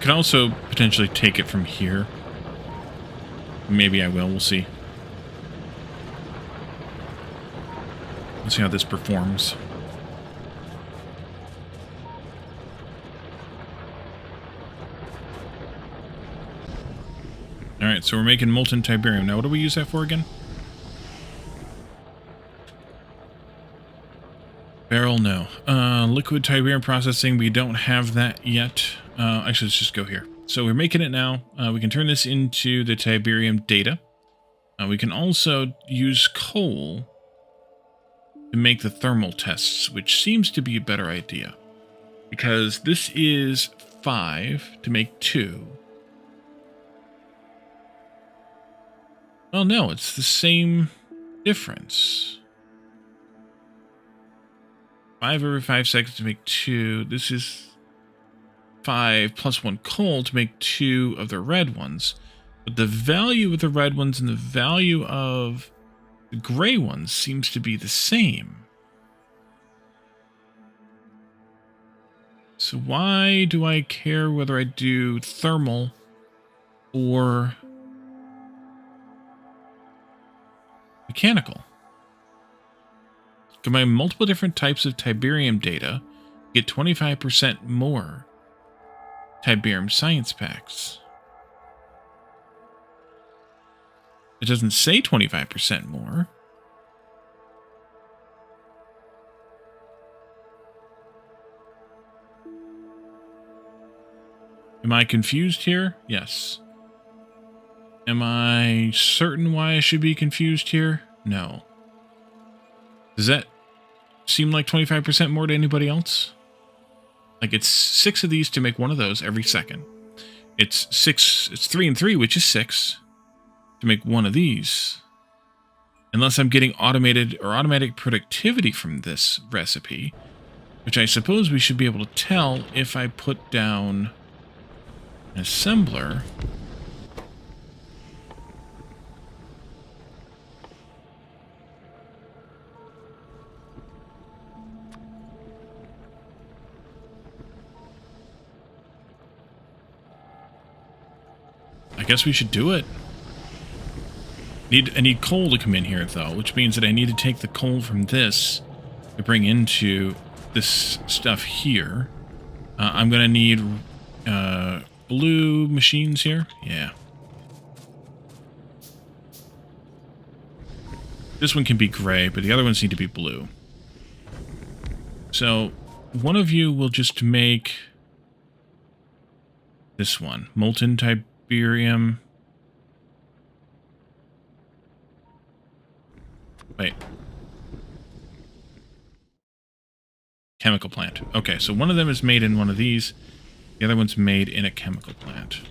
Could also potentially take it from here. Maybe I will. We'll see. Let's see how this performs. Alright, so we're making molten Tiberium. Now, what do we use that for again? Barrel, no. Liquid Tiberium processing, we don't have that yet. Actually, let's just go here. So we're making it now. We can turn this into the Tiberium data. We can also use coal to make the thermal tests, which seems to be a better idea. Because this is 5 to make 2. Well, no, it's the same difference. 5 every 5 seconds to make 2. This is 5 plus 1 coal to make 2 of the red ones. But the value of the red ones and the value of the gray ones seems to be the same. So why do I care whether I do thermal or mechanical? Combine multiple different types of Tiberium data, get 25% more Tiberium science packs. It doesn't say 25% more. Am I confused here? Yes. Am I certain why I should be confused here? No. Does that seem like 25% more to anybody else? Like, it's 6 of these to make 1 of those every second. It's 3 and 3, which is 6, to make 1 of these. Unless I'm getting automated or automatic productivity from this recipe, which I suppose we should be able to tell if I put down an assembler. I guess we should do it. I need coal to come in here, though, which means that I need to take the coal from this to bring into this stuff here. I'm going to need blue machines here. Yeah. This one can be gray, but the other ones need to be blue. So one of you will just make This one. Molten Tiberium. Wait. Chemical plant. Okay, so one of them is made in one of these. The other one's made in a chemical plant.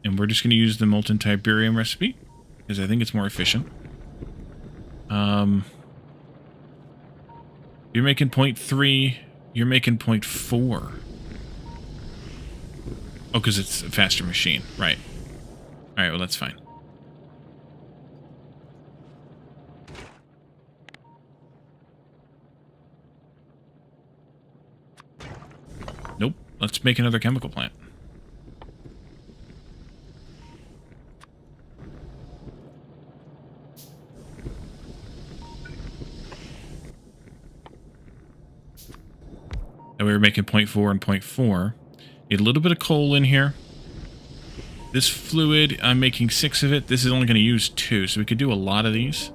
And we're just going to use the molten Tiberium recipe, because I think it's more efficient. You're making 0.3. You're making 0.4. Oh, because it's a faster machine. Right. Alright, well, that's fine. Nope. Let's make another chemical plant. And we were making 0.4 and 0.4. Need a little bit of coal in here. This fluid, I'm making 6 of it. This is only going to use 2, so we could do a lot of these.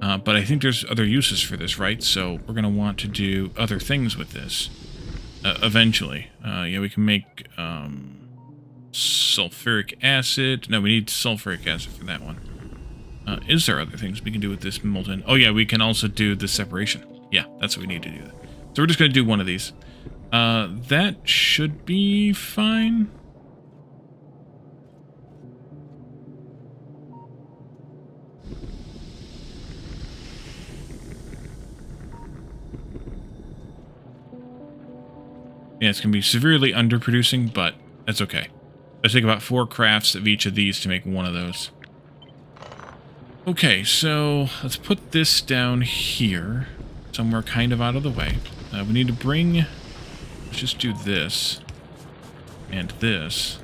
But I think there's other uses for this, right? So we're going to want to do other things with this. Eventually. Yeah, we can make sulfuric acid. No, we need sulfuric acid for that one. Is there other things we can do with this molten? Oh yeah, we can also do the separation. Yeah, that's what we need to do. So we're just going to do one of these. That should be fine. Yeah, it's going to be severely underproducing, but that's okay. I take about 4 crafts of each of these to make one of those. Okay, so let's put this down here, somewhere kind of out of the way. We need to bring... Let's just do this. And this.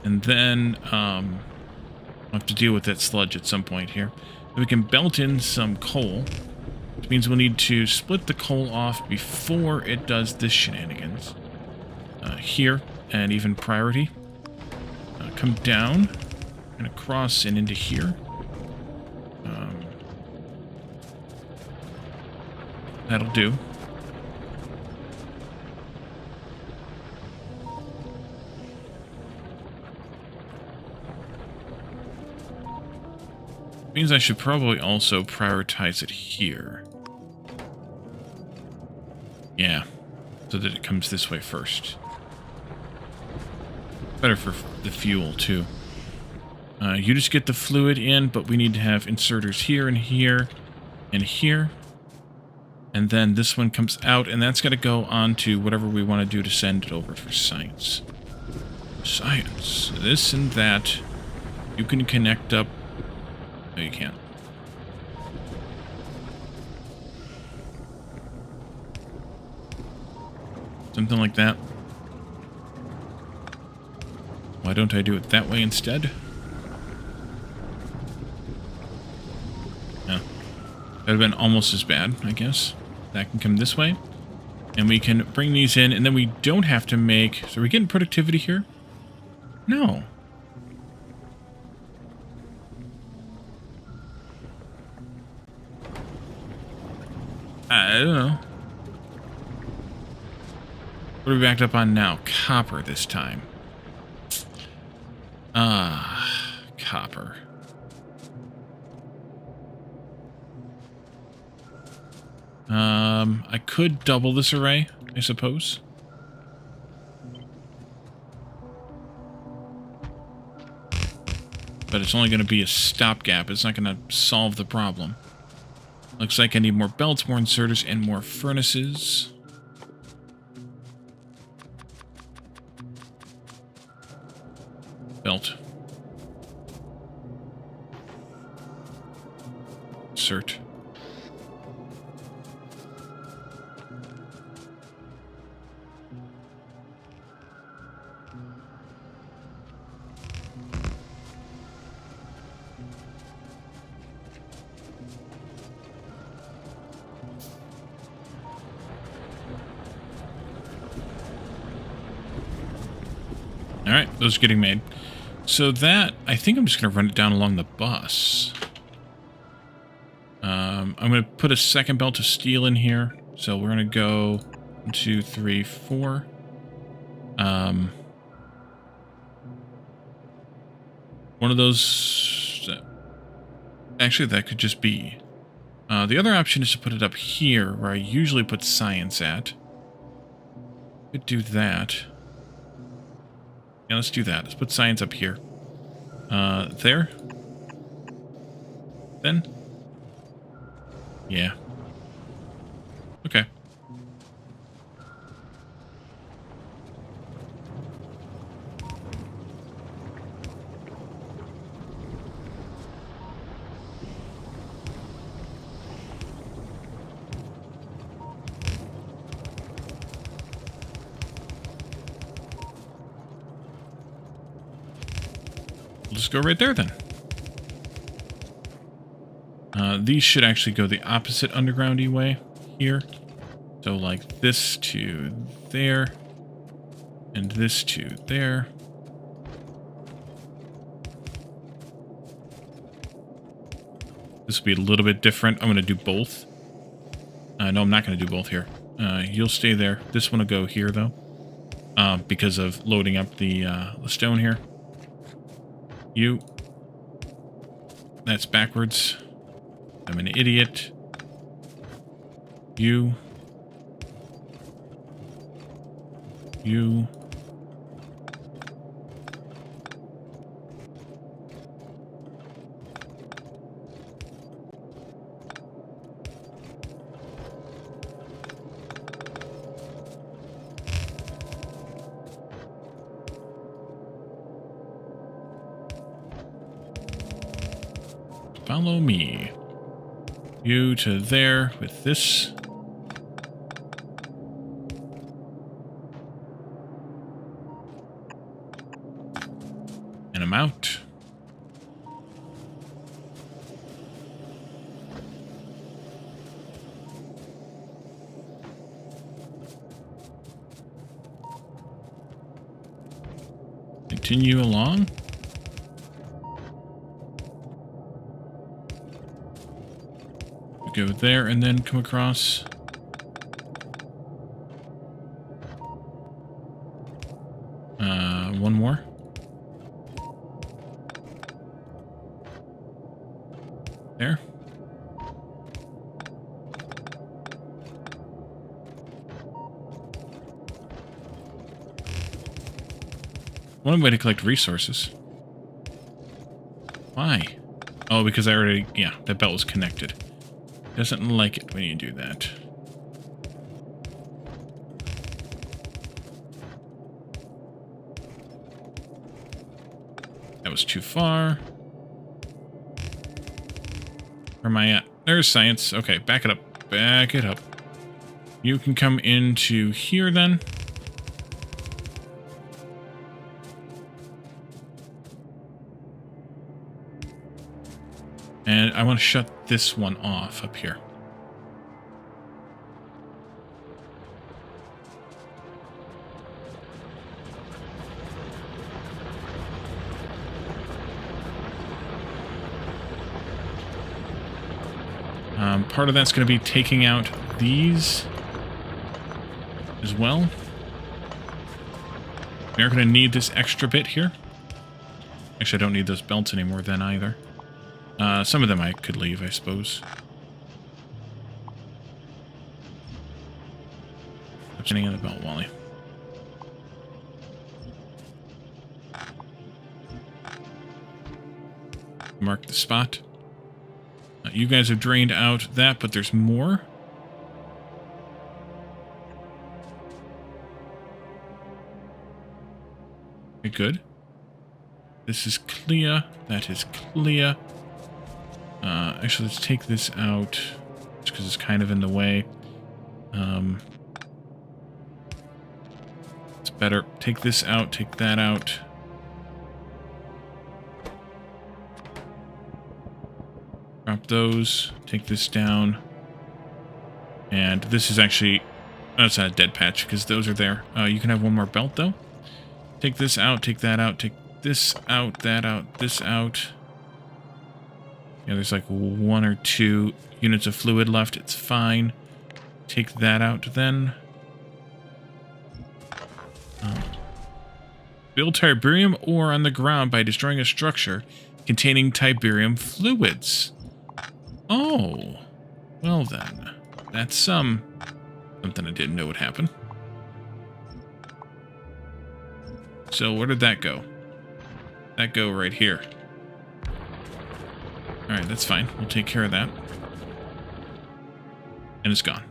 And then, I'll have to deal with that sludge at some point here. And we can belt in some coal. Which means we'll need to split the coal off before it does this shenanigans. Here, and even priority. Come down, and across and into here. That'll do. Means I should probably also prioritize it here. Yeah, so that it comes this way first. Better for the fuel, too. You just get the fluid in, but we need to have inserters here and here and here. And then this one comes out, and that's got to go on to whatever we want to do to send it over for science. Science. This and that. You can connect up. No, you can't. Something like that. Why don't I do it that way instead? No. That would have been almost as bad, I guess. That can come this way. And we can bring these in, and then we don't have to make... So are we getting productivity here? No. I don't know. What are we backed up on now? Copper this time. Copper. I could double this array, I suppose. But it's only going to be a stopgap. It's not going to solve the problem. Looks like I need more belts, more inserters, and more furnaces. Belt. Insert. Alright, those are getting made. So that, I think I'm just going to run it down along the bus. I'm going to put a second belt of steel in here. So we're going to go 1, 2, 3, 4. One of those... actually, that could just be... the other option is to put it up here, where I usually put science at. Could do that. Yeah, let's do that. Let's put science up here. There. Then. Yeah. Okay. We'll just go right there then. These should actually go the opposite undergroundy way here. So like this to there, and this to there. This will be a little bit different. I'm going to do both. No, I'm not going to do both here. You'll stay there. This one will go here, though, because of loading up the stone here. You. That's backwards. I'm an idiot. You. You. Follow me. You to there with this. And I'm out. Continue along. Go there and then come across. One more. There. One way to collect resources. Why? Oh, because I already... yeah, that belt was connected. Doesn't like it when you do that. That was too far. Where am I at? There's science. Okay, back it up. Back it up. You can come into here then. And I want to shut this one off up here. Part of that's going to be taking out these as well. We're going to need this extra bit here. Actually, I don't need those belts anymore then either. Some of them I could leave, I suppose. I'm sitting in the belt, Wally. Mark the spot. You guys have drained out that, but there's more. Okay, good. This is clear. That is clear. Actually, let's take this out, just because it's kind of in the way. It's better. Take this out, take that out. Drop those, take this down. And this is actually... oh, it's not a dead patch, because those are there. You can have one more belt, though. Take this out, take that out, take this out, that out, this out. Yeah, there's like 1 or 2 units of fluid left. It's fine. Take that out then. Build Tiberium ore on the ground by destroying a structure containing Tiberium fluids. Oh, well then. That's something I didn't know would happen. So where did that go? That go right here. Alright, that's fine. We'll take care of that. And it's gone.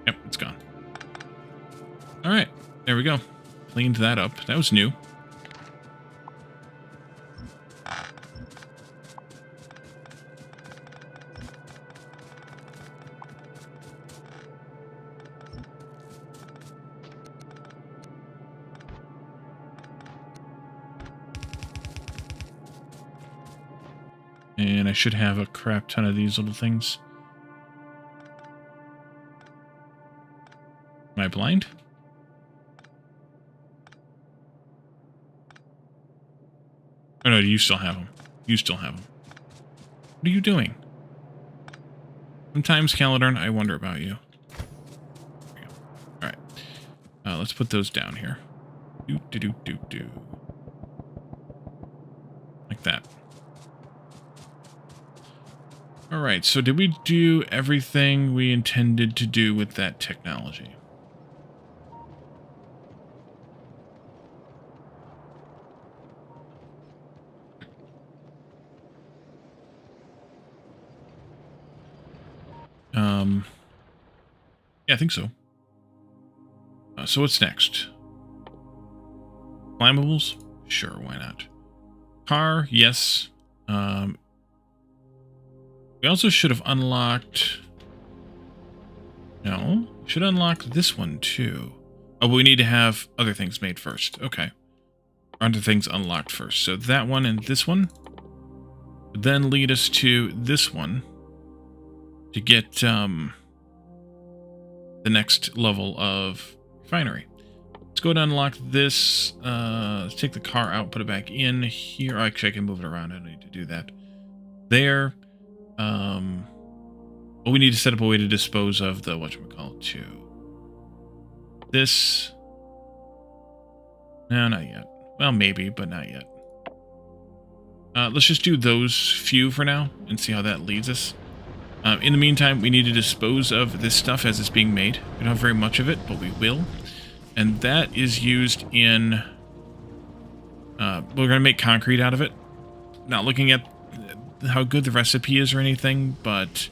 Yep, it's gone. Alright, there we go. Cleaned that up. That was new. And I should have a crap ton of these little things. Am I blind? Oh no, you still have them. You still have them. What are you doing? Sometimes, Caledon, I wonder about you. There we go. Alright. Let's put those down here. Do. Like that. Alright, so did we do everything we intended to do with that technology? Yeah, I think so. So what's next? Flammables? Sure, why not? Car, yes. We also should have unlocked... No, we should unlock this one too. Oh, but we need to have other things made first. Okay. Other things unlocked first. So that one and this one would then lead us to this one to get the next level of refinery. Let's go ahead and unlock this. Let's take the car out, put it back in here. Actually, I can move it around. I don't need to do that. There. Well, we need to set up a way to dispose of the whatchamacallit too. This. No, not yet. Well, maybe, but not yet. Let's just do those few for now and see how that leads us. In the meantime, we need to dispose of this stuff as it's being made. We don't have very much of it, but we will. And that is used in... we're going to make concrete out of it. Not looking at how good the recipe is or anything, but...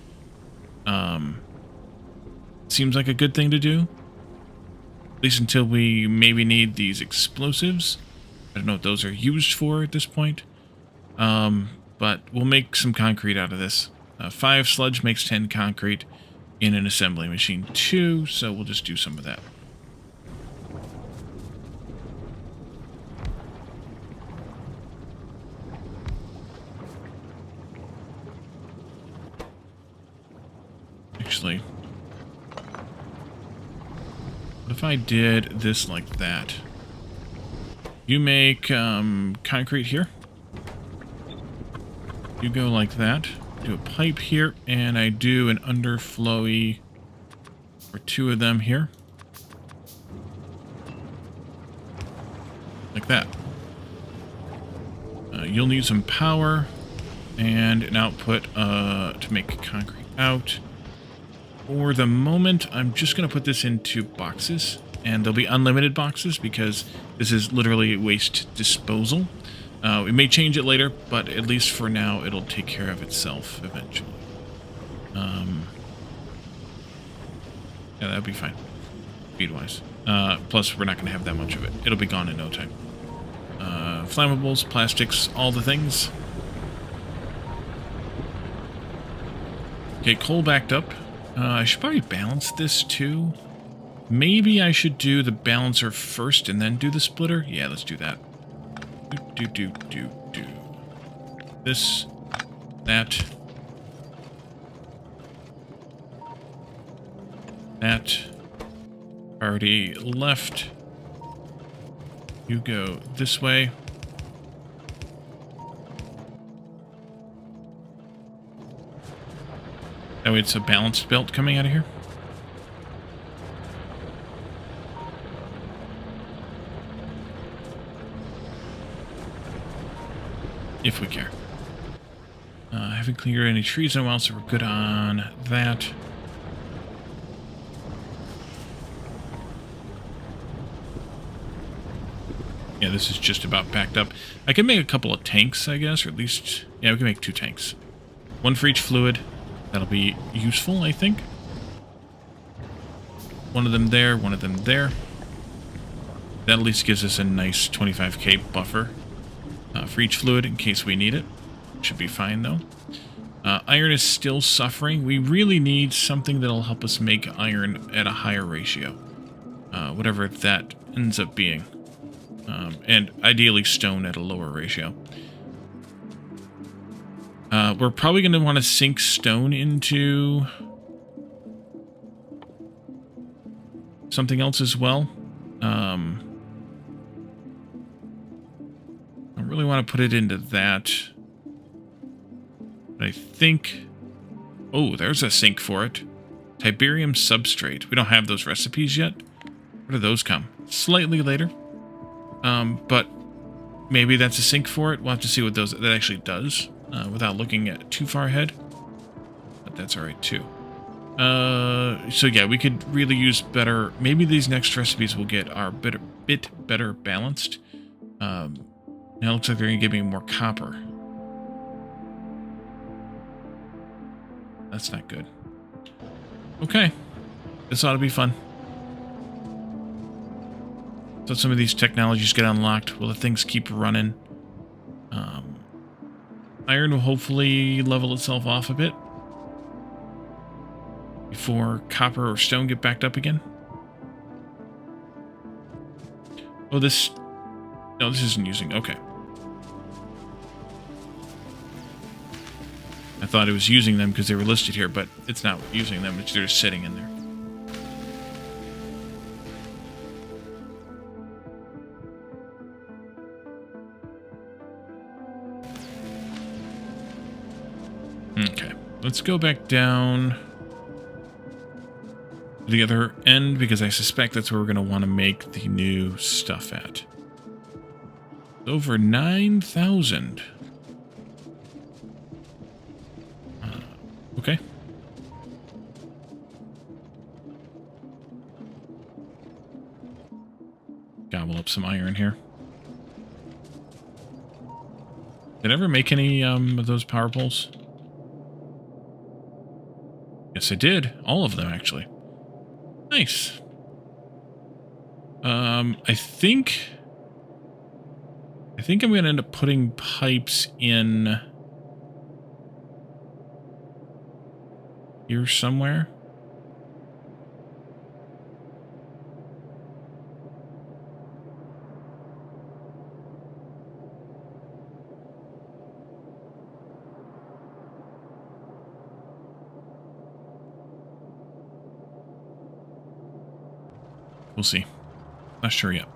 seems like a good thing to do. At least until we maybe need these explosives. I don't know what those are used for at this point. But we'll make some concrete out of this. 5 sludge makes 10 concrete in an assembly machine 2, so we'll just do some of that. Actually, what if I did this like that? You make concrete here. You go like that. Do a pipe here, and I do an underflowy for 2 of them here. Like that. You'll need some power and an output to make concrete out. For the moment, I'm just going to put this into boxes, and there'll be unlimited boxes because this is literally waste disposal. We may change it later, but at least for now, it'll take care of itself eventually. Yeah, that'd be fine, speed-wise. Plus, we're not going to have that much of it. It'll be gone in no time. Flammables, plastics, all the things. Okay, coal backed up. I should probably balance this too. Maybe I should do the balancer first and then do the splitter. Yeah, let's do that. Do. This, that. That. Already left. You go this way. Oh, it's a balanced belt coming out of here. if we care. Haven't cleared any trees in a while, so we're good on that. Yeah, this is just about backed up. I can make a couple of tanks, I guess, or at least... Yeah, we can make 2 tanks. 1 for each fluid. That'll be useful, I think. 1 of them there, 1 of them there. That at least gives us a nice 25k buffer for each fluid in case we need it. Should be fine, though. Iron is still suffering. We really need something that'll help us make iron at a higher ratio. Whatever that ends up being. And ideally stone at a lower ratio. We're probably going to want to sink stone into something else as well. I really want to put it into that. But I think... Oh, there's a sink for it. Tiberium substrate. We don't have those recipes yet. Where do those come? Slightly later. But maybe that's a sink for it. We'll have to see what that actually does without looking at too far ahead. But that's alright too. So yeah, we could really use better... Maybe these next recipes will get our bit better balanced. Now it looks like they're going to give me more copper. That's not good. Okay. This ought to be fun. So some of these technologies get unlocked. Will the things keep running? Iron will hopefully level itself off a bit before copper or stone get backed up again. Oh, this... No, this isn't using... Okay. I thought it was using them because they were listed here, but it's not using them. They're just sitting in there. Okay, let's go back down to the other end because I suspect that's where we're going to want to make the new stuff at. Over 9,000. Okay. Gobble up some iron here. Did I ever make any of those power poles? Yes, I did. All of them, actually. Nice. I think I'm going to end up putting pipes in here somewhere. We'll see. Not sure yet.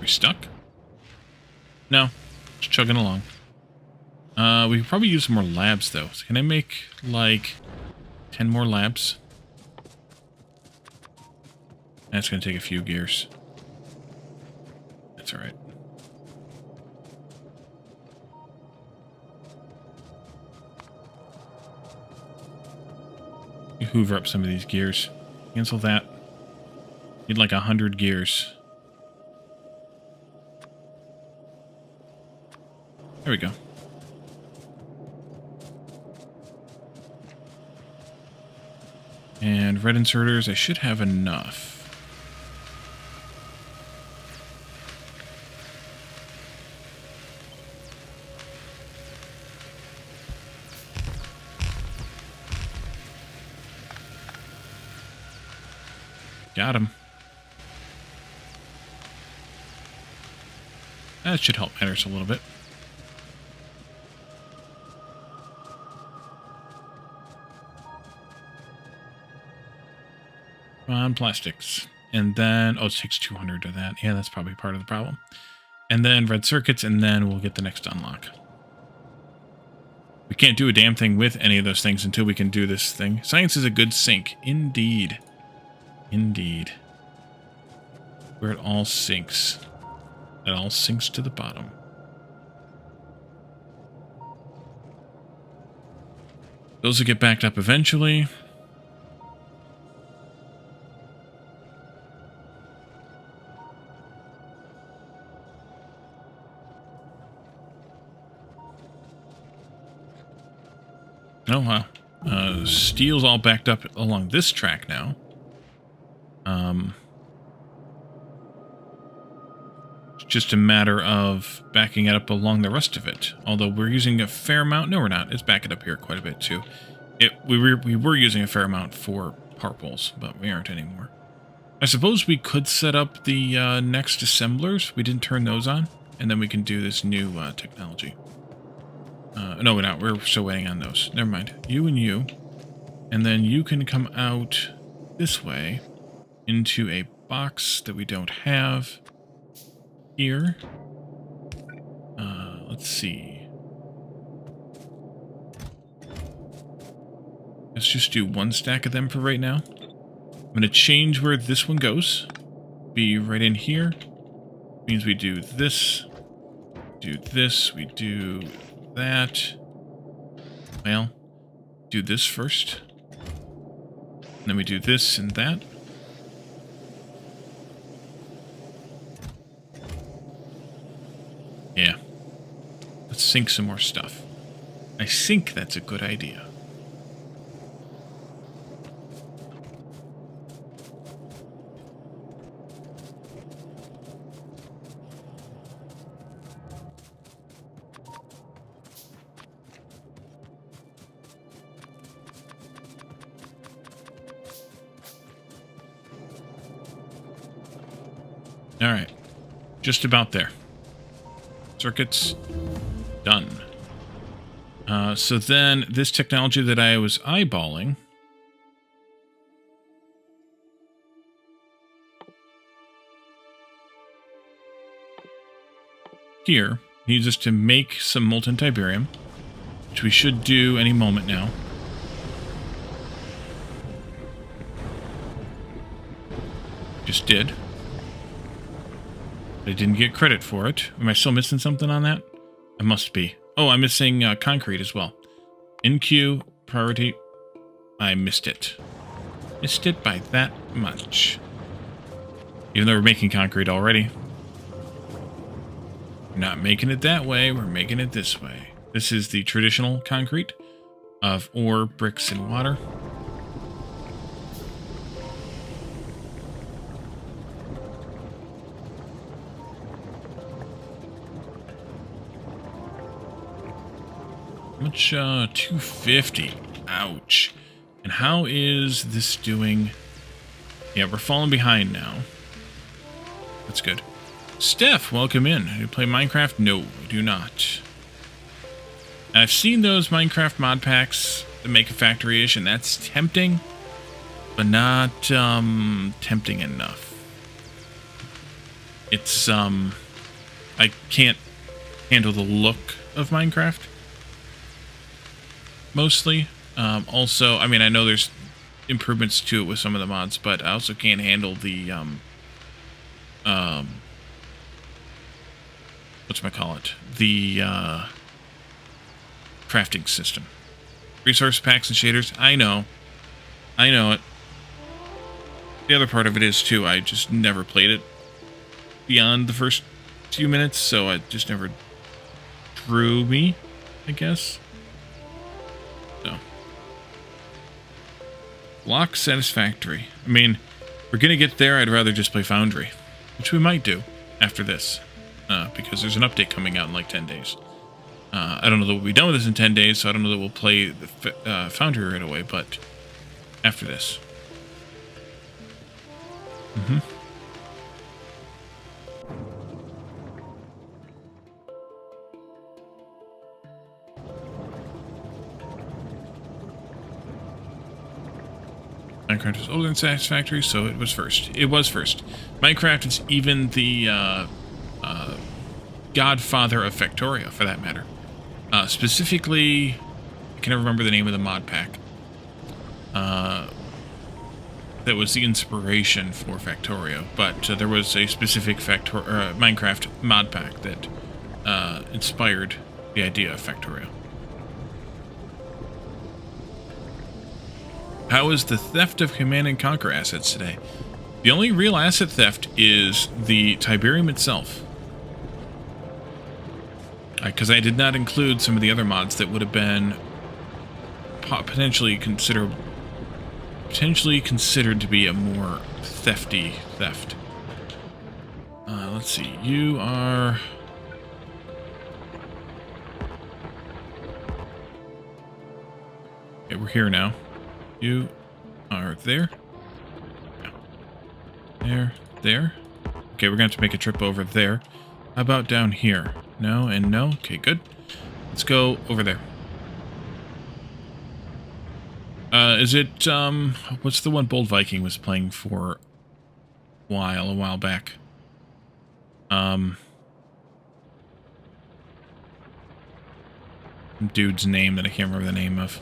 We stuck? No. Just chugging along. We could probably use some more labs, though. So can I make, like, 10 more labs? That's going to take a few gears. That's alright. You hoover up some of these gears. Cancel that. Need like 100 gears. There we go. And red inserters, I should have enough. Got him. That should help matters a little bit. On plastics. And then, oh, it takes 200 of that. Yeah, that's probably part of the problem. And then red circuits, and then we'll get the next unlock. We can't do a damn thing with any of those things until we can do this thing. Science is a good sink. Indeed. Indeed. Where it all sinks. It all sinks to the bottom. Those will get backed up eventually. Oh, wow. Steel's all backed up along this track now. It's just a matter of backing it up along the rest of it. Although we're using a fair amount. No, we're not. It's backing up here quite a bit, too. We were using a fair amount for power poles, but we aren't anymore. I suppose we could set up the next assemblers. We didn't turn those on. And then we can do this new technology. No, we're not. We're still waiting on those. Never mind. You and you. And then you can come out this way into a box that we don't have here. Let's see. Let's just do one stack of them for right now. I'm going to change where this one goes. Be right in here. Means we do this. Do this. We do that. Well, do this first. And then we do this and that. Yeah. Let's sink some more stuff. I think that's a good idea. All right, just about there. Circuits done. So then this technology that I was eyeballing here needs us to make some molten Tiberium, which we should do any moment now. Just did. I didn't get credit for it. Am I still missing something on that? I must be. Oh, I'm missing concrete as well. In queue, priority. I missed it. Missed it by that much. Even though we're making concrete already. We're not making it that way. We're making it this way. This is the traditional concrete of ore, bricks, and water. How much? 250. Ouch. And how is this doing? Yeah, we're falling behind now. That's good. Steph, welcome in. Do you play Minecraft? No, I do not. And I've seen those Minecraft mod packs that make a factory-ish, and that's tempting, but not tempting enough. It's, I can't handle the look of Minecraft. Mostly. Also, I mean, I know there's improvements to it with some of the mods, but I also can't handle the, whatchamacallit? The, crafting system. Resource packs and shaders. I know it. The other part of it is, too, I just never played it beyond the first few minutes, so it just never drew me, I guess. So. Block satisfactory. I mean, if we're going to get there, I'd rather just play Foundry, which we might do after this, because there's an update coming out in like 10 days. I don't know that we'll be done with this in 10 days, so I don't know that we'll play the Foundry right away, but after this. Minecraft was older than Satisfactory, so it was first. It was first. Minecraft is even the godfather of Factorio, for that matter. Specifically, I can never remember the name of the mod pack. That that was the inspiration for Factorio, but there was a specific Minecraft mod pack that inspired the idea of Factorio. How is the theft of Command and Conquer assets today? The only real asset theft is the Tiberium itself. Because I did not include some of the other mods that would have been potentially considered to be a more thefty theft. Let's see. You are... Okay, we're here now. You are there. There. There. Okay, we're going to have to make a trip over there. How about down here? No and no. Okay, good. Let's go over there. Is it, what's the one Bold Viking was playing for a while back? Dude's name that I can't remember the name of.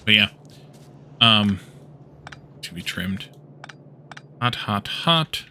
But yeah, to be trimmed. Hot, hot, hot.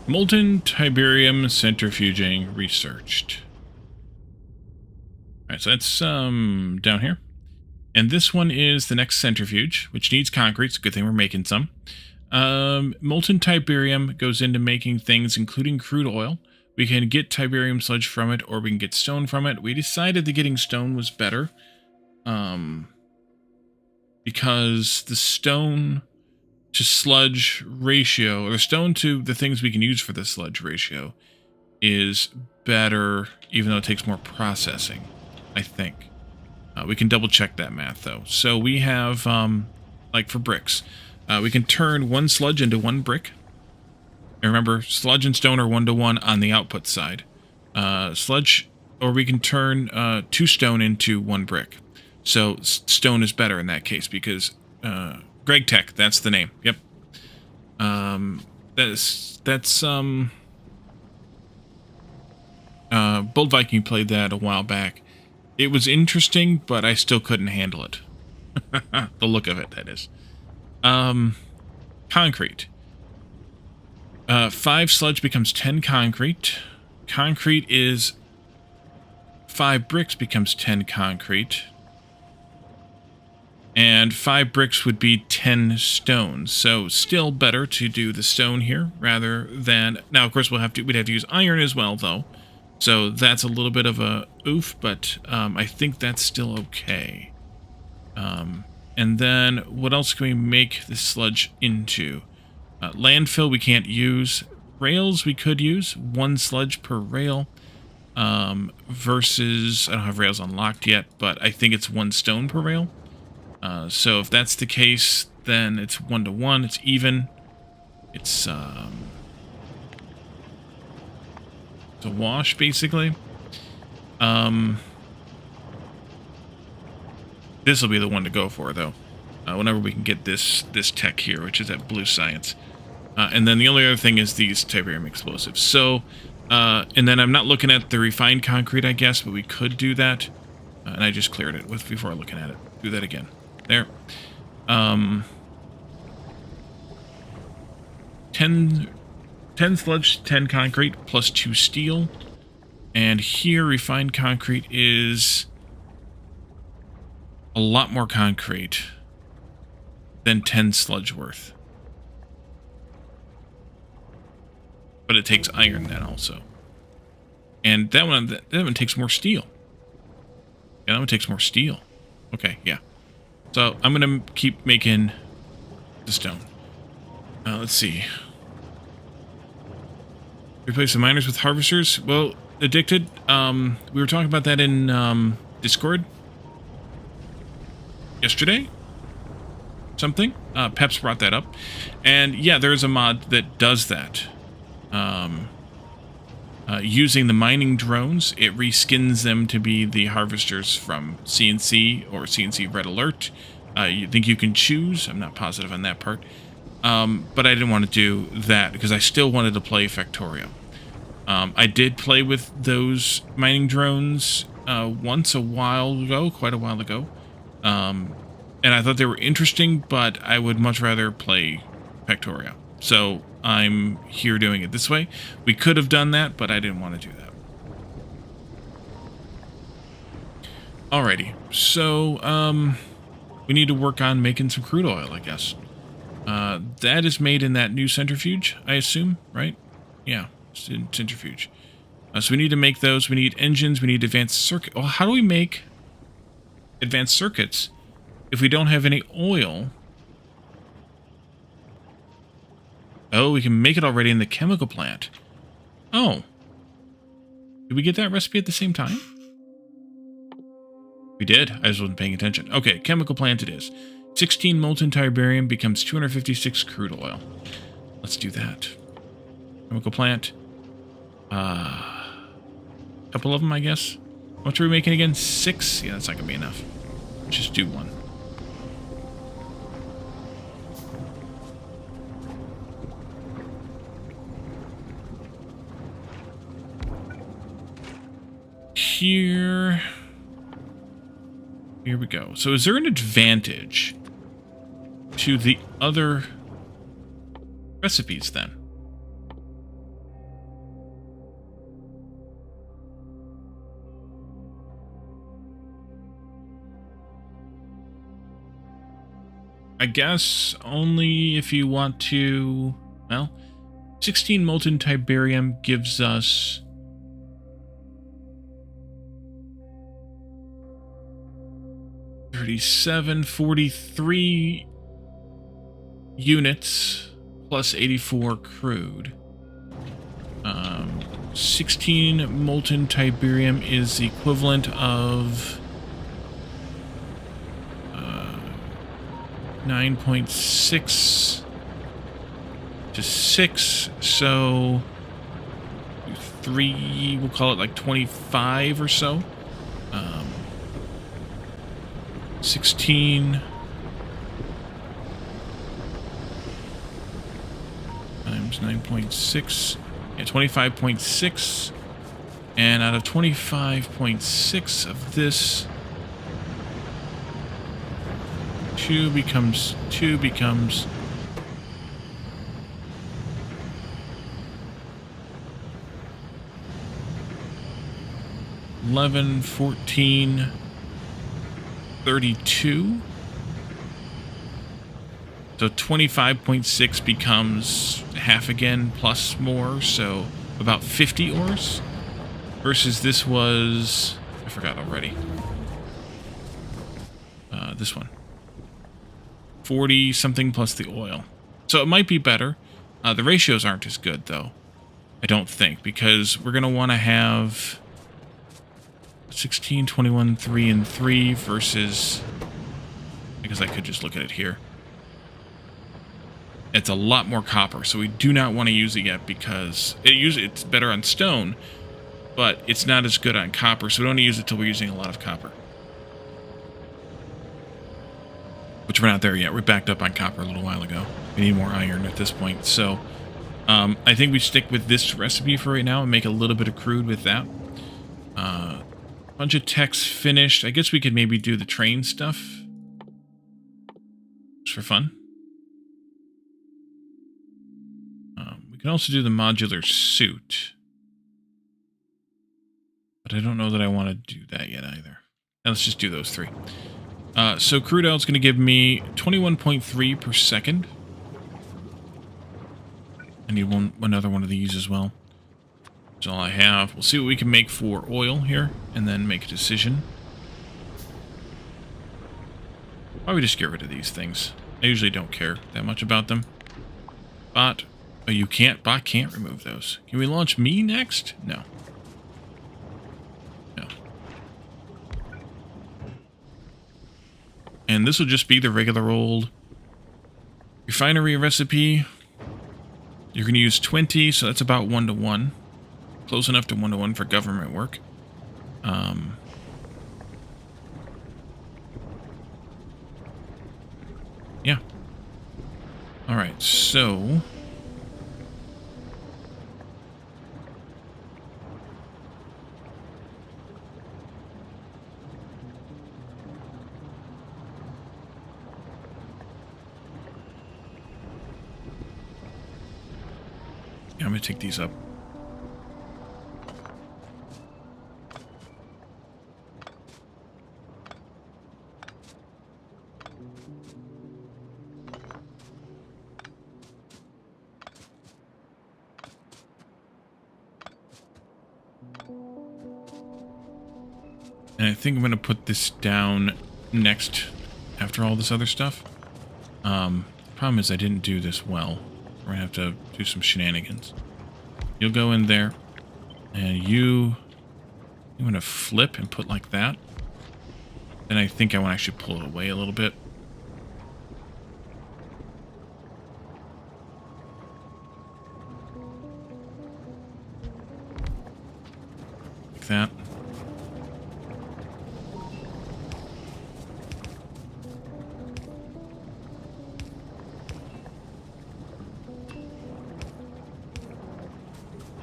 Molten Tiberium centrifuging researched. Alright, so that's down here. And this one is the next centrifuge, which needs concrete. It's a good thing we're making some. Molten Tiberium goes into making things, including crude oil. We can get Tiberium sludge from it, or we can get stone from it. We decided that getting stone was better. Because the stone to sludge ratio, or the stone to the things we can use for the sludge ratio, is better, even though it takes more processing, I think. We can double check that math, though. So we have, like for bricks, we can turn one sludge into one brick. And remember, sludge and stone are 1-to-1 on the output side. Sludge, or we can turn 2 stone into 1 brick. So stone is better in that case, because Greg Tech, that's the name. Yep. Bold Viking played that a while back. It was interesting, but I still couldn't handle it. The look of it, that is. Concrete. 5 sludge becomes 10 concrete. Concrete is 5 bricks becomes 10 concrete. And 5 bricks would be 10 stones. So still better to do the stone here rather than... Now, of course, we'd have to use iron as well, though. So that's a little bit of a oof, but I think that's still okay. And then what else can we make this sludge into? Landfill we can't use. Rails we could use. 1 sludge per rail. Versus... I don't have rails unlocked yet, but I think it's 1 stone per rail. So if that's the case, then it's 1-to-1. It's even. It's a wash, basically. This will be the one to go for, though. Whenever we can get this tech here, which is at Blue Science. And then the only other thing is these Tiberium explosives. So, and then I'm not looking at the refined concrete, I guess, but we could do that. And I just cleared it before looking at it. Do that again. There. 10 sludge, 10 concrete, plus 2 steel. And here, refined concrete is a lot more concrete than 10 sludge worth. But it takes iron then also. And that one takes more steel. Yeah, that one takes more steel. Okay, yeah. So I'm going to keep making the stone. Let's see. Replace the miners with harvesters. Well, Addicted, we were talking about that in Discord yesterday. Something. Peps brought that up. And yeah, there's a mod that does that. Using the mining drones, it reskins them to be the harvesters from CNC or CNC Red Alert. You think you can choose. I'm not positive on that part. But I didn't want to do that because I still wanted to play Factorio. I did play with those mining drones once a while ago, quite a while ago. And I thought they were interesting, but I would much rather play Factorio. So I'm here doing it this way. We could have done that, but I didn't want to do that. Alrighty, so we need to work on making some crude oil, I guess. That is made in that new centrifuge, I assume, right? Yeah, it's in centrifuge. So we need to make those. We need engines. We need advanced circuit. Well, how do we make advanced circuits if we don't have any oil? Oh, we can make it already in the chemical plant. Oh. Did we get that recipe at the same time? We did. I just wasn't paying attention. Okay, chemical plant it is. 16 molten Tiberium becomes 256 crude oil. Let's do that. Chemical plant. Couple of them, I guess. How much are we making again? 6? Yeah, that's not going to be enough. Let's just do one. Here we go. So is there an advantage to the other recipes then? I guess only if you want to, well, 16 molten Tiberium gives us 43 units plus 84 crude. 16 molten Tiberium is the equivalent of 9.6 to 6, so 3, we'll call it like 25 or so. 16 times 9.6, yeah, 25.6, and out of 25.6 of this, 2 becomes 11, 14, 32. So 25.6 becomes half again plus more, so about 50 ores. Versus this was, I forgot already. This one. 40 something plus the oil. So it might be better. The ratios aren't as good though, I don't think, because we're going to want to have 16, 21, 3, and 3 versus, because I could just look at it here. It's a lot more copper, so we do not want to use it yet because it's better on stone, but it's not as good on copper, so we don't want to use it until we're using a lot of copper. Which we're not there yet. We backed up on copper a little while ago. We need more iron at this point, so I think we stick with this recipe for right now and make a little bit of crude with that. Bunch of techs finished. I guess we could maybe do the train stuff. Just for fun. We can also do the modular suit. But I don't know that I want to do that yet either. Now let's just do those 3. So crude oil is going to give me 21.3 per second. I need another one of these as well. That's all I have. We'll see what we can make for oil here, and then make a decision. Probably just get rid of these things. I usually don't care that much about them. Bot. Oh, you can't. Bot can't remove those. Can we launch me next? No. No. And this will just be the regular old refinery recipe. You're going to use 20, so that's about 1-to-1. Close enough to 1-to-1 for government work. Yeah. Alright, so... yeah, I'm going to take these up. And I think I'm going to put this down next after all this other stuff. The problem is I didn't do this well. We're going to have to do some shenanigans. You'll go in there, and you want to flip and put like that. Then I think I want to actually pull it away a little bit. Like that.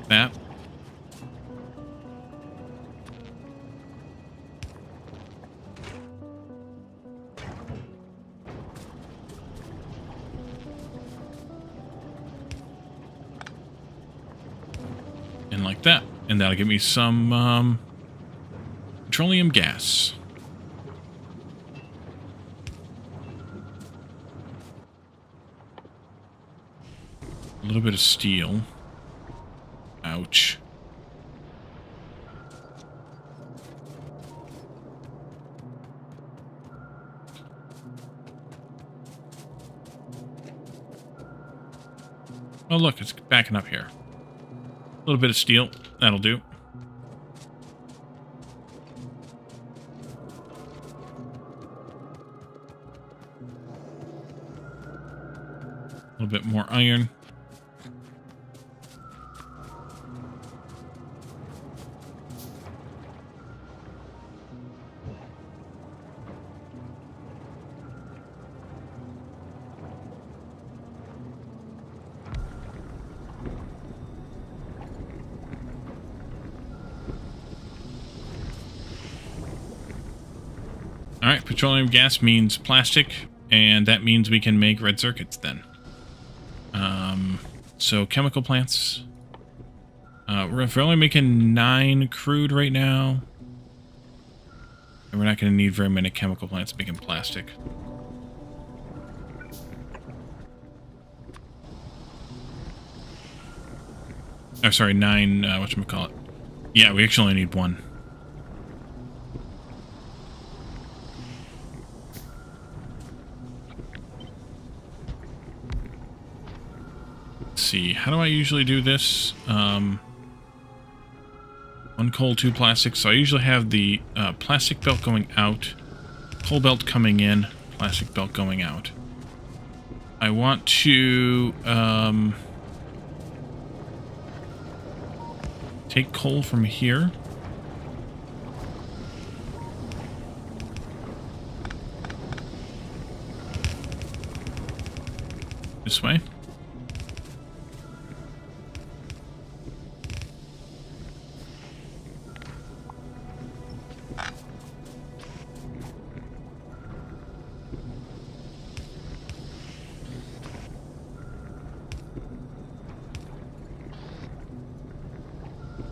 That. And like that. And that'll give me some petroleum gas. A little bit of steel. Ouch. Oh, look, it's backing up here. A little bit of steel. That'll do. A little bit more iron. Alright, petroleum gas means plastic, and that means we can make red circuits then. So chemical plants. We're only making 9 crude right now. And we're not going to need very many chemical plants making plastic. Oh, sorry, 9, whatchamacallit. Yeah, we actually only need 1. See, how do I usually do this? 1 coal, 2 plastic. So I usually have the plastic belt going out, coal belt coming in, plastic belt going out. I want to take coal from here. This way.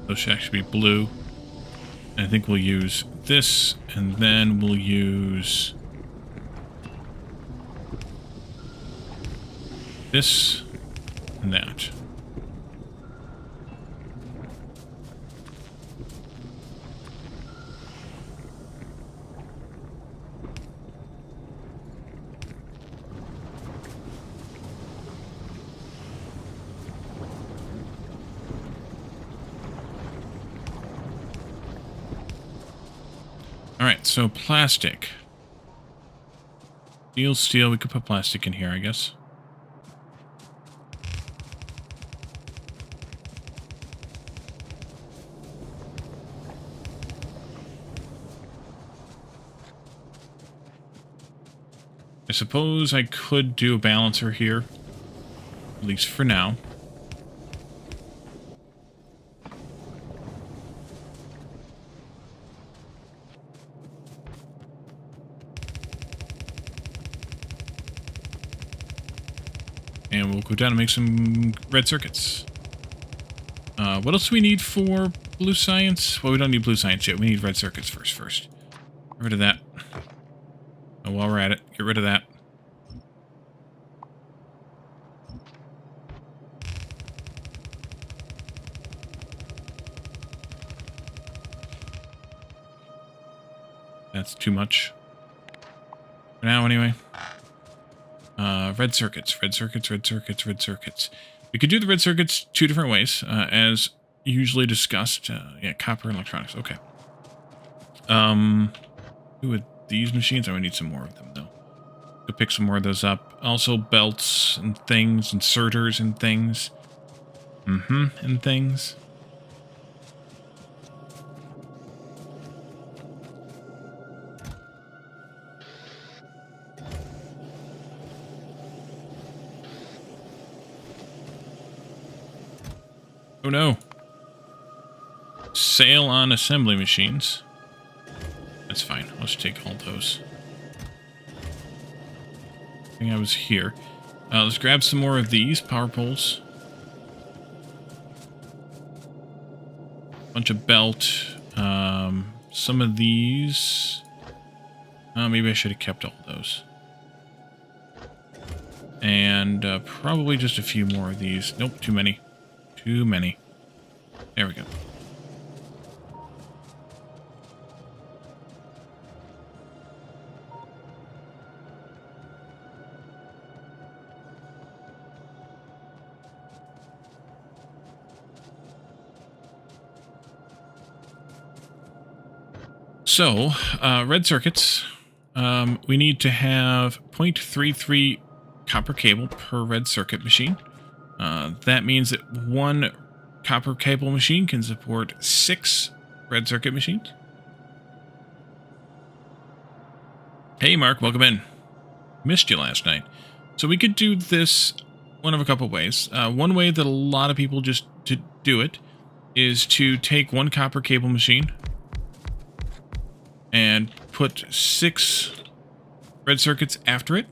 Those should actually be blue. And I think we'll use this, and then we'll use this and that. Alright, so plastic. Steel. We could put plastic in here, I guess. I suppose I could do a balancer here, at least for now. And we'll go down and make some red circuits. What else do we need for blue science? Well, we don't need blue science yet. We need red circuits first. Get rid of that. Oh, while we're at it, get rid of that. That's too much. For now, anyway. Red circuits. We could do the red circuits two different ways, as usually discussed. Yeah, copper and electronics. Okay. With these machines, I would need some more of them, though. Go pick some more of those up. Also, belts and things, inserters and things. And things. Oh no. Sale on assembly machines. That's fine. I'll just take all those. I think I was here. Let's grab some more of these power poles. Bunch of belt. Some of these. Maybe I should have kept all those. And probably just a few more of these. Nope, too many. Too many. There we go. So, red circuits. We need to have 0.33 copper cable per red circuit machine. That means that one copper cable machine can support 6 red circuit machines. Hey Mark, welcome in. Missed you last night. So we could do this one of a couple ways. One way that a lot of people just do it is to take one copper cable machine and put 6 red circuits after it.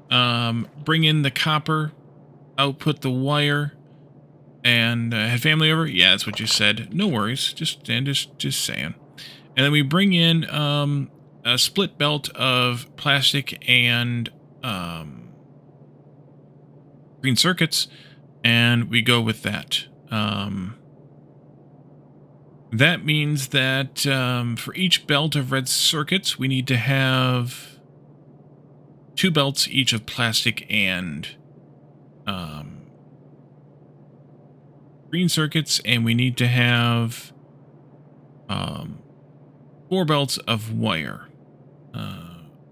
Bring in the copper, output the wire, and had family over? Yeah, that's what you said. No worries. Just saying. And then we bring in a split belt of plastic and green circuits, and we go with that. That means that for each belt of red circuits, we need to have 2 belts each of plastic and green circuits, and we need to have 4 belts of wire.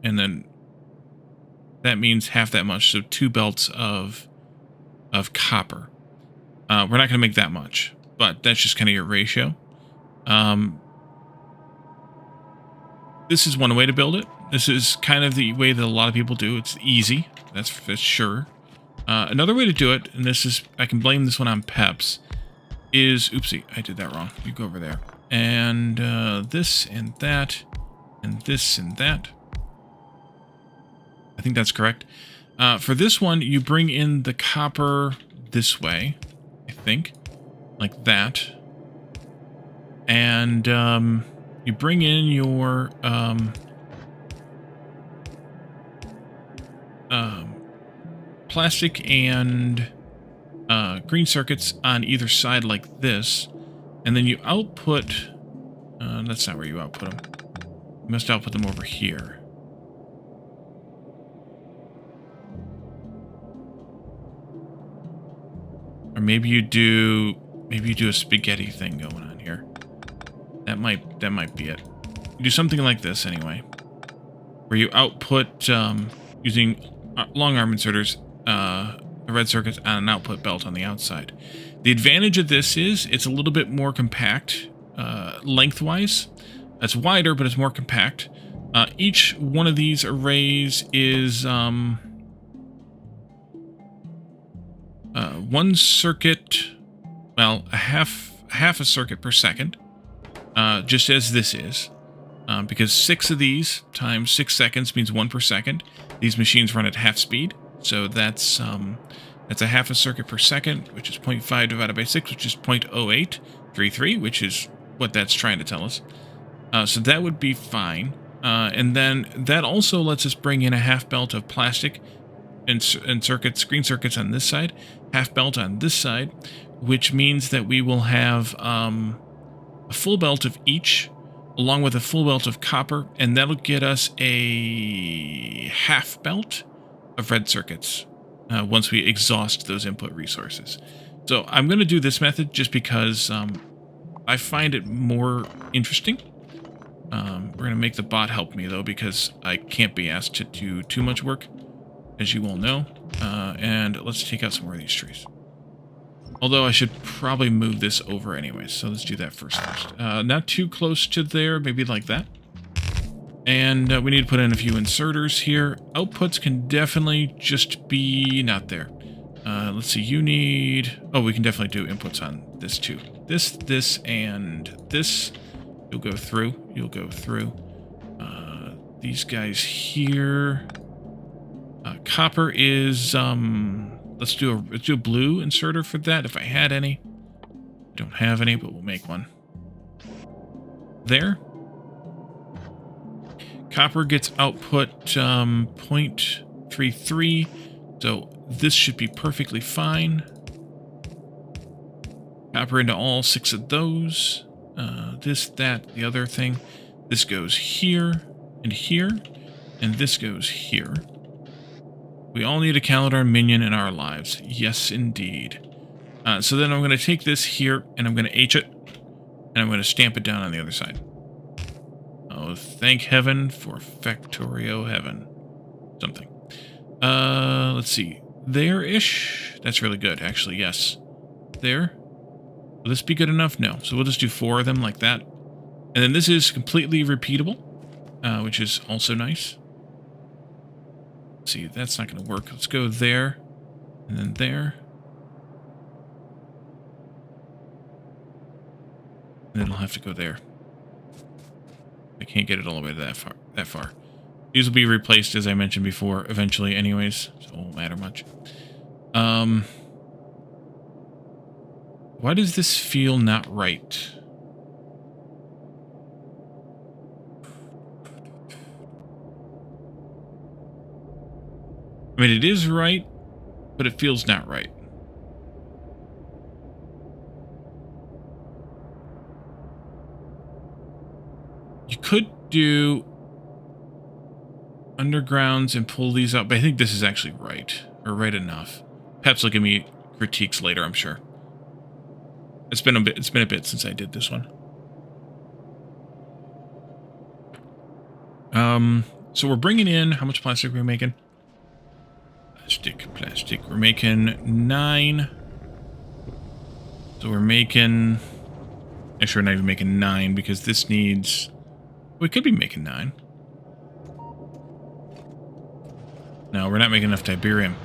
And then that means half that much, so 2 belts of copper. We're not going to make that much, but that's just kind of your ratio. This is one way to build it. This is kind of the way that a lot of people do. It's easy, that's for sure. Another way to do it, and this is, I can blame this one on Peps, is, oopsie, I did that wrong. You go over there. And this and that, and this and that. I think that's correct. For this one, you bring in the copper this way, I think, like that. And you bring in your plastic and green circuits on either side like this, and then you output, that's not where you output them. You must output them over here. Or maybe you do a spaghetti thing going on here. That might be it. you do something like this anyway, where you output using long arm inserters, the red circuits on an output belt on the outside. The advantage of this is it's a little bit more compact lengthwise. It's wider, but it's more compact. Each one of these arrays is one circuit, well, a half a circuit per second, just as this is, because 6 of these times 6 seconds means 1 per second. These machines run at half speed, so that's a half a circuit per second, which is 0.5 divided by 6, which is 0.0833, which is what that's trying to tell us. So that would be fine. And then that also lets us bring in a half belt of plastic and circuits, screen circuits on this side, half belt on this side, which means that we will have a full belt of each, along with a full belt of copper, and that'll get us a half belt of red circuits once we exhaust those input resources. So I'm going to do this method just because I find it more interesting. We're going to make the bot help me, though, because I can't be asked to do too much work, as you all know. And let's take out some more of these trees. Although I should probably move this over anyway, so let's do that first. Not too close to there, maybe like that. And we need to put in a few inserters here. Outputs can definitely just be not there. Let's see, you need... Oh, we can definitely do inputs on this too. This, and this. You'll go through. These guys here. Copper is... Let's do a blue inserter for that, if I had any. Don't have any, but we'll make one. There. Copper gets output 0.33, so this should be perfectly fine. Copper into all 6 of those. This, that, the other thing. This goes here, and this goes here. We all need a calendar minion in our lives. Yes, indeed. So then I'm going to take this here, and I'm going to H it, and I'm going to stamp it down on the other side. Oh, thank heaven for Factorio heaven. Something. Let's see. There-ish? That's really good, actually, yes. There. Will this be good enough? No. So we'll just do 4 of them like that. And then this is completely repeatable, which is also nice. Let's see, that's not going to work. Let's go there, and then there. And then I'll have to go there. I can't get it all the way to that far. These will be replaced, as I mentioned before, eventually anyways, so it won't matter much. Why does this feel not right? I mean, it is right, but it feels not right. You could do undergrounds and pull these up, but I think this is actually right, or right enough. Perhaps will give me critiques later, I'm sure. It's been a bit since I did this one. So we're bringing in, how much plastic are we making? Plastic. We're making 9. So we're making... Actually, we're not even making 9 because this needs... We could be making 9. No, we're not making enough Tiberium.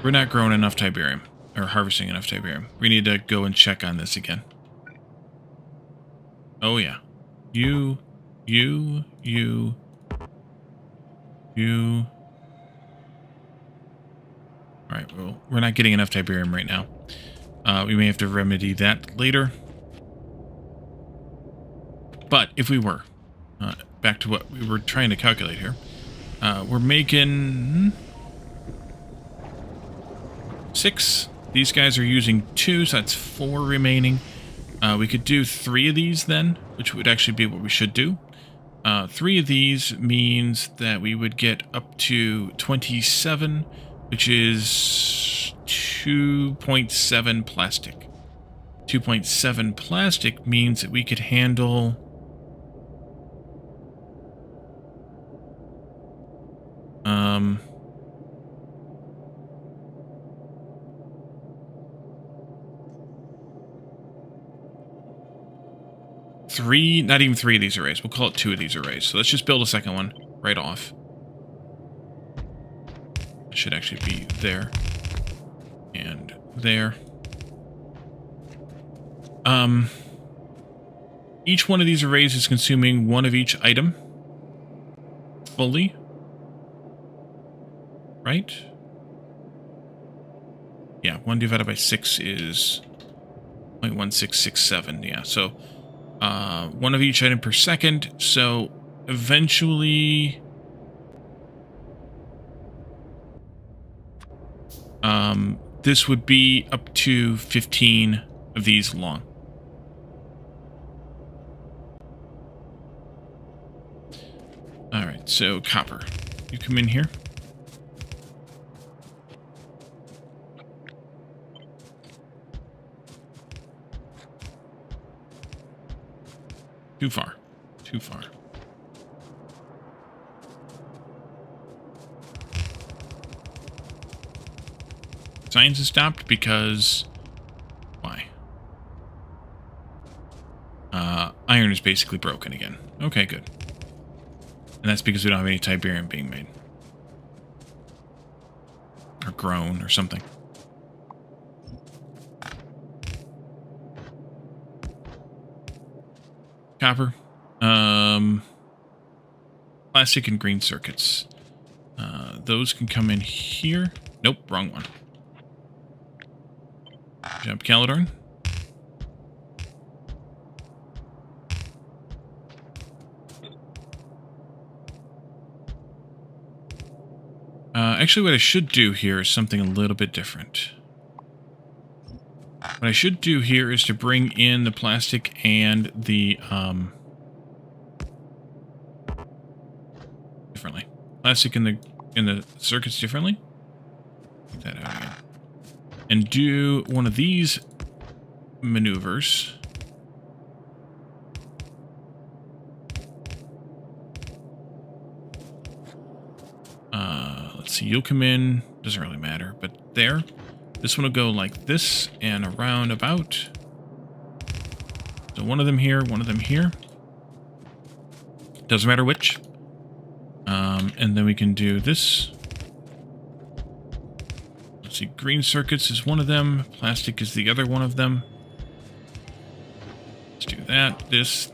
We're not growing enough Tiberium. Or harvesting enough Tiberium. We need to go and check on this again. Oh, yeah. You... Alright, well, we're not getting enough Tiberium right now. We may have to remedy that later. But if we were, back to what we were trying to calculate here, we're making 6. These guys are using 2, so that's 4 remaining. We could do 3 of these then, which would actually be what we should do. 3 of these means that we would get up to 27, which is 2.7 plastic. 2.7 plastic means that we could handle 3, not even 3 of these arrays. We'll call it 2 of these arrays. So let's just build a second one right off. It should actually be there. And there. Each one of these arrays is consuming 1 of each item. Fully. Right? Yeah, 1 divided by 6 is 0.1667. Yeah, so 1 of each item per second. So eventually, this would be up to 15 of these long. All right, so copper, you come in here. Too far. Too far. Science has stopped because... Why? Iron is basically broken again. Okay, good. And that's because we don't have any Tiberium being made. Or grown or something. Copper. Plastic and green circuits. Those can come in here. Nope, wrong one. Jump Calidorn. Actually, what I should do here is something a little bit different. What I should do here is to bring in the plastic and the, differently. Plastic in the circuits differently. Take that out again. And do one of these maneuvers. Let's see, you'll come in, doesn't really matter, but there. This one will go like this and around about. So one of them here, one of them here. Doesn't matter which. And then we can do this. Let's see, green circuits is one of them. Plastic is the other one of them. Let's do that. This,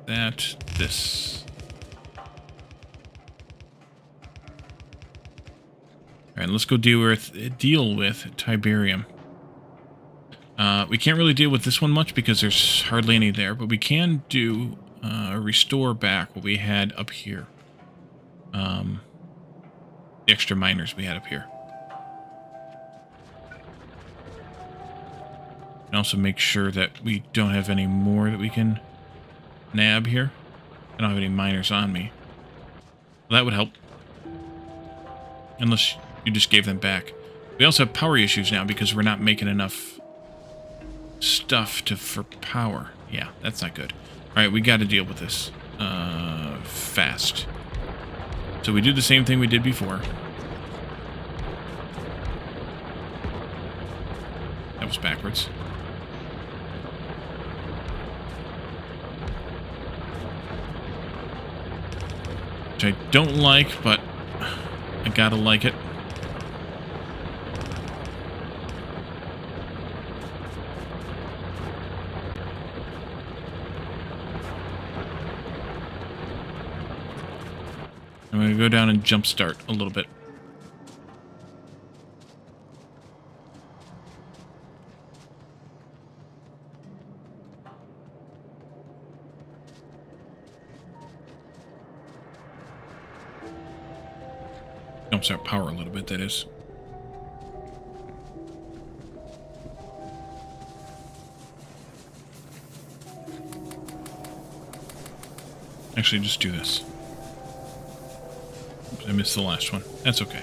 that, this. Alright, let's go deal with Tiberium. We can't really deal with this one much because there's hardly any there, but we can do restore back what we had up here. The extra miners we had up here. And also make sure that we don't have any more that we can nab here. I don't have any miners on me. Well, that would help. Unless you just gave them back. We also have power issues now because we're not making enough stuff for power. Yeah, that's not good. Alright, we got to deal with this. Fast. So we do the same thing we did before. That was backwards. Which I don't like, but I gotta like it. I'm going to go down and jumpstart a little bit. Jumpstart power a little bit, that is. Actually, just do this. I missed the last one. That's okay.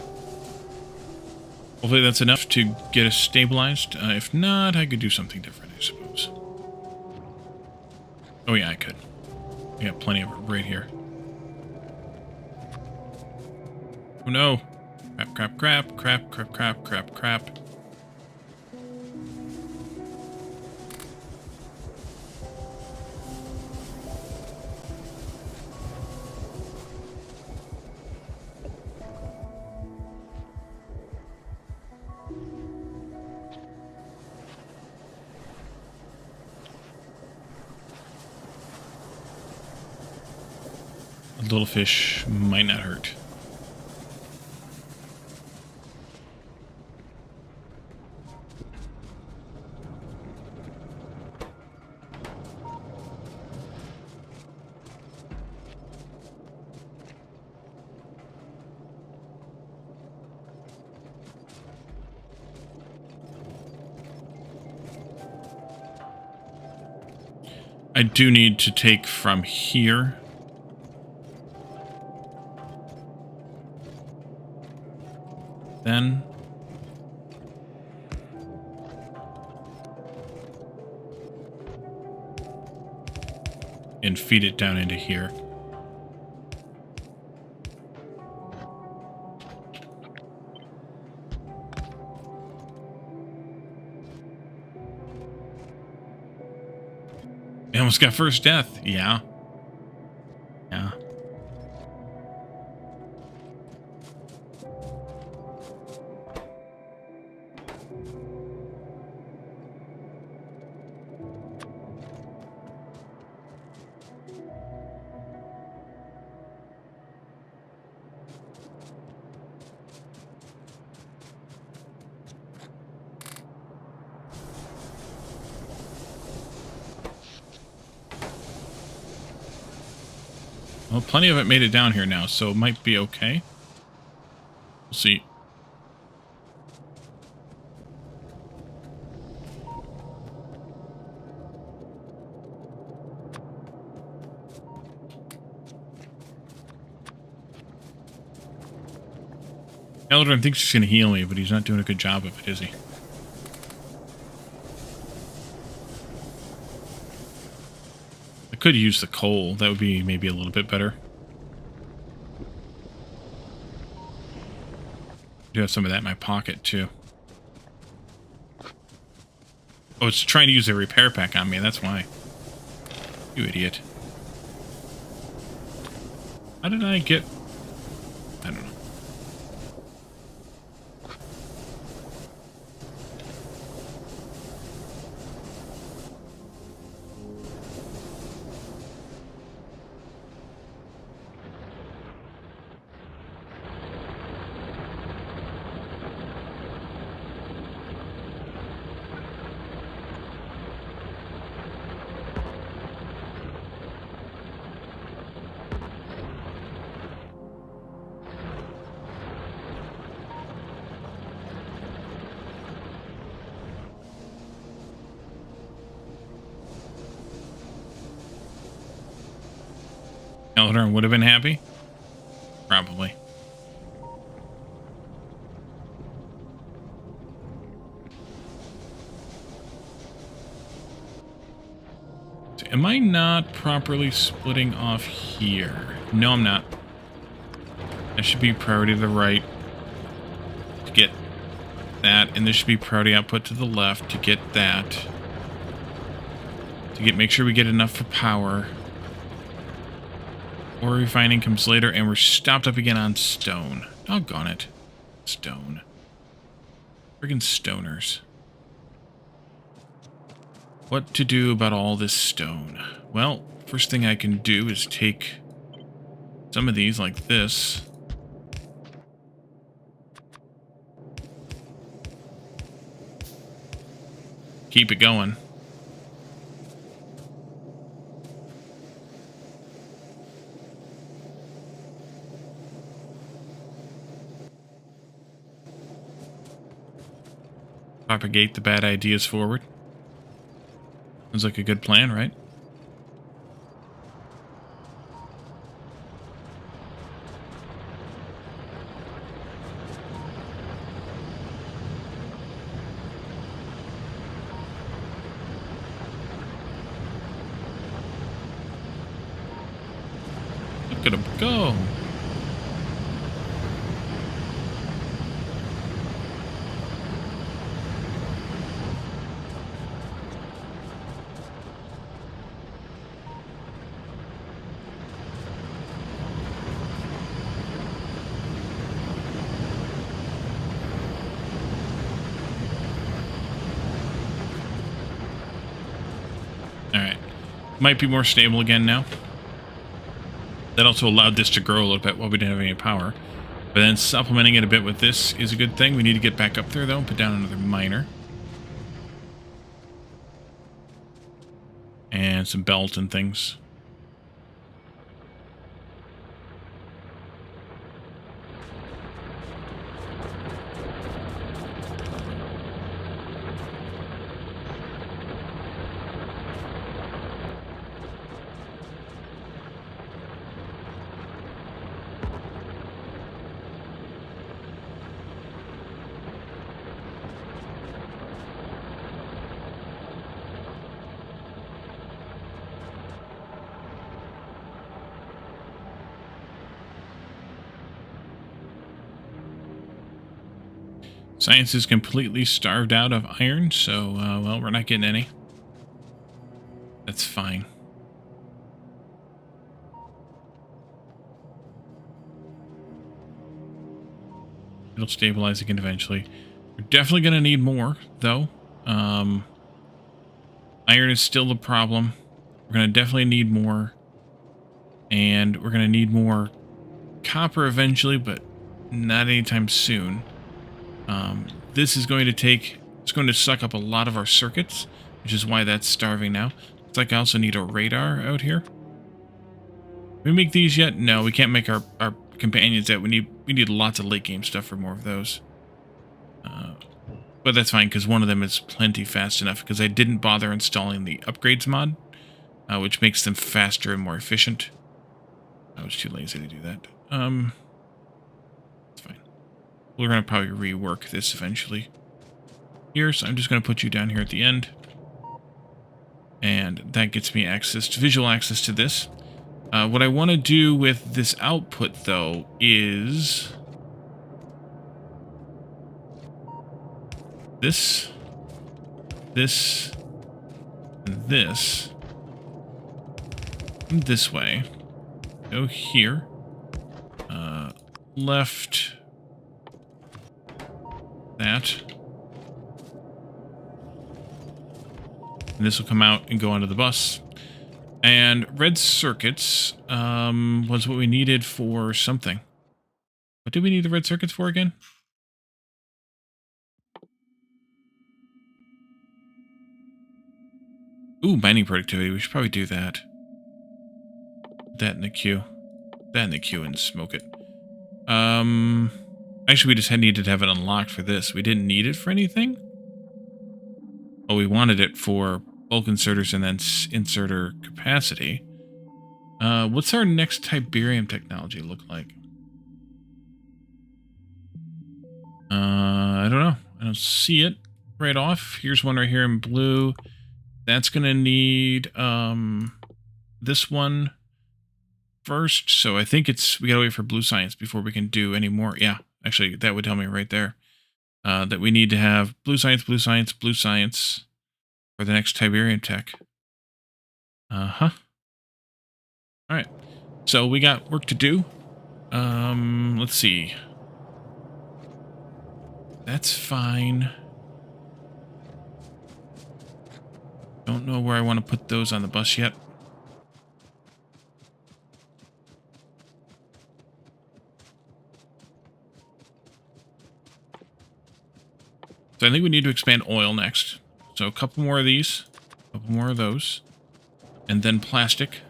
Hopefully that's enough to get us stabilized. If not, I could do something different, I suppose. Oh yeah, I could. I got plenty of it right here. Oh no! Crap, crap, crap, crap, crap, crap, crap, crap. little fish might not hurt. I do need to take from here. Then and feed it down into here. I almost got first death. Yeah. Yeah. Well, plenty of it made it down here now, so it might be okay. We'll see. Eldrin thinks he's going to heal me, but he's not doing a good job of it, is he? I could use the coal. That would be maybe a little bit better. I do have some of that in my pocket, too. Oh, it's trying to use a repair pack on me. That's why. You idiot. How did I get... I don't know. Eldrin would have been happy? Probably. So am I not properly splitting off here? No, I'm not. That should be priority to the right to get that, and there should be priority output to the left to get that. Make sure we get enough for power. Ore refining comes later, and we're stopped up again on stone. Doggone it. Stone. Friggin' stoners. What to do about all this stone? Well, first thing I can do is take some of these like this. Keep it going. Propagate the bad ideas forward. Sounds like a good plan, right? Look at him go. Might be more stable again now. That also allowed this to grow a little bit while we didn't have any power. But then supplementing it a bit with this is a good thing. We need to get back up there, though, and put down another miner. And some belt and things. Science is completely starved out of iron, so, well, we're not getting any. That's fine. It'll stabilize again eventually. We're definitely going to need more, though. Iron is still the problem. We're going to definitely need more. And we're going to need more copper eventually, but not anytime soon. This is going to it's going to suck up a lot of our circuits, which is why that's starving now. It's like I also need a radar out here. Can we make these yet? No, we can't make our companions yet. We need lots of late game stuff for more of those. But that's fine, because one of them is plenty fast enough, because I didn't bother installing the upgrades mod, which makes them faster and more efficient. I was too lazy to do that. It's fine. We're going to probably rework this eventually. Here, so I'm just going to put you down here at the end. And that gets me visual access to this. What I want to do with this output, though, is this, and this, and this way. Go here. Left. That. And this will come out and go onto the bus. And red circuits was what we needed for something. What did we need the red circuits for again? Ooh, mining productivity. We should probably do that. That in the queue. That in the queue and smoke it. Actually, we just needed to have it unlocked for this. We didn't need it for anything. Oh, we wanted it for bulk inserters and then inserter capacity. What's our next Tiberium technology look like? I don't know. I don't see it right off. Here's one right here in blue. That's going to need this one first. So I think we got to wait for blue science before we can do any more. Yeah, actually, that would tell me right there that we need to have blue science, blue science, blue science for the next Tiberium tech. All right. So we got work to do. Let's see. That's fine. Don't know where I want to put those on the bus yet. So I think we need to expand oil next. So a couple more of these, a couple more of those, and then plastic.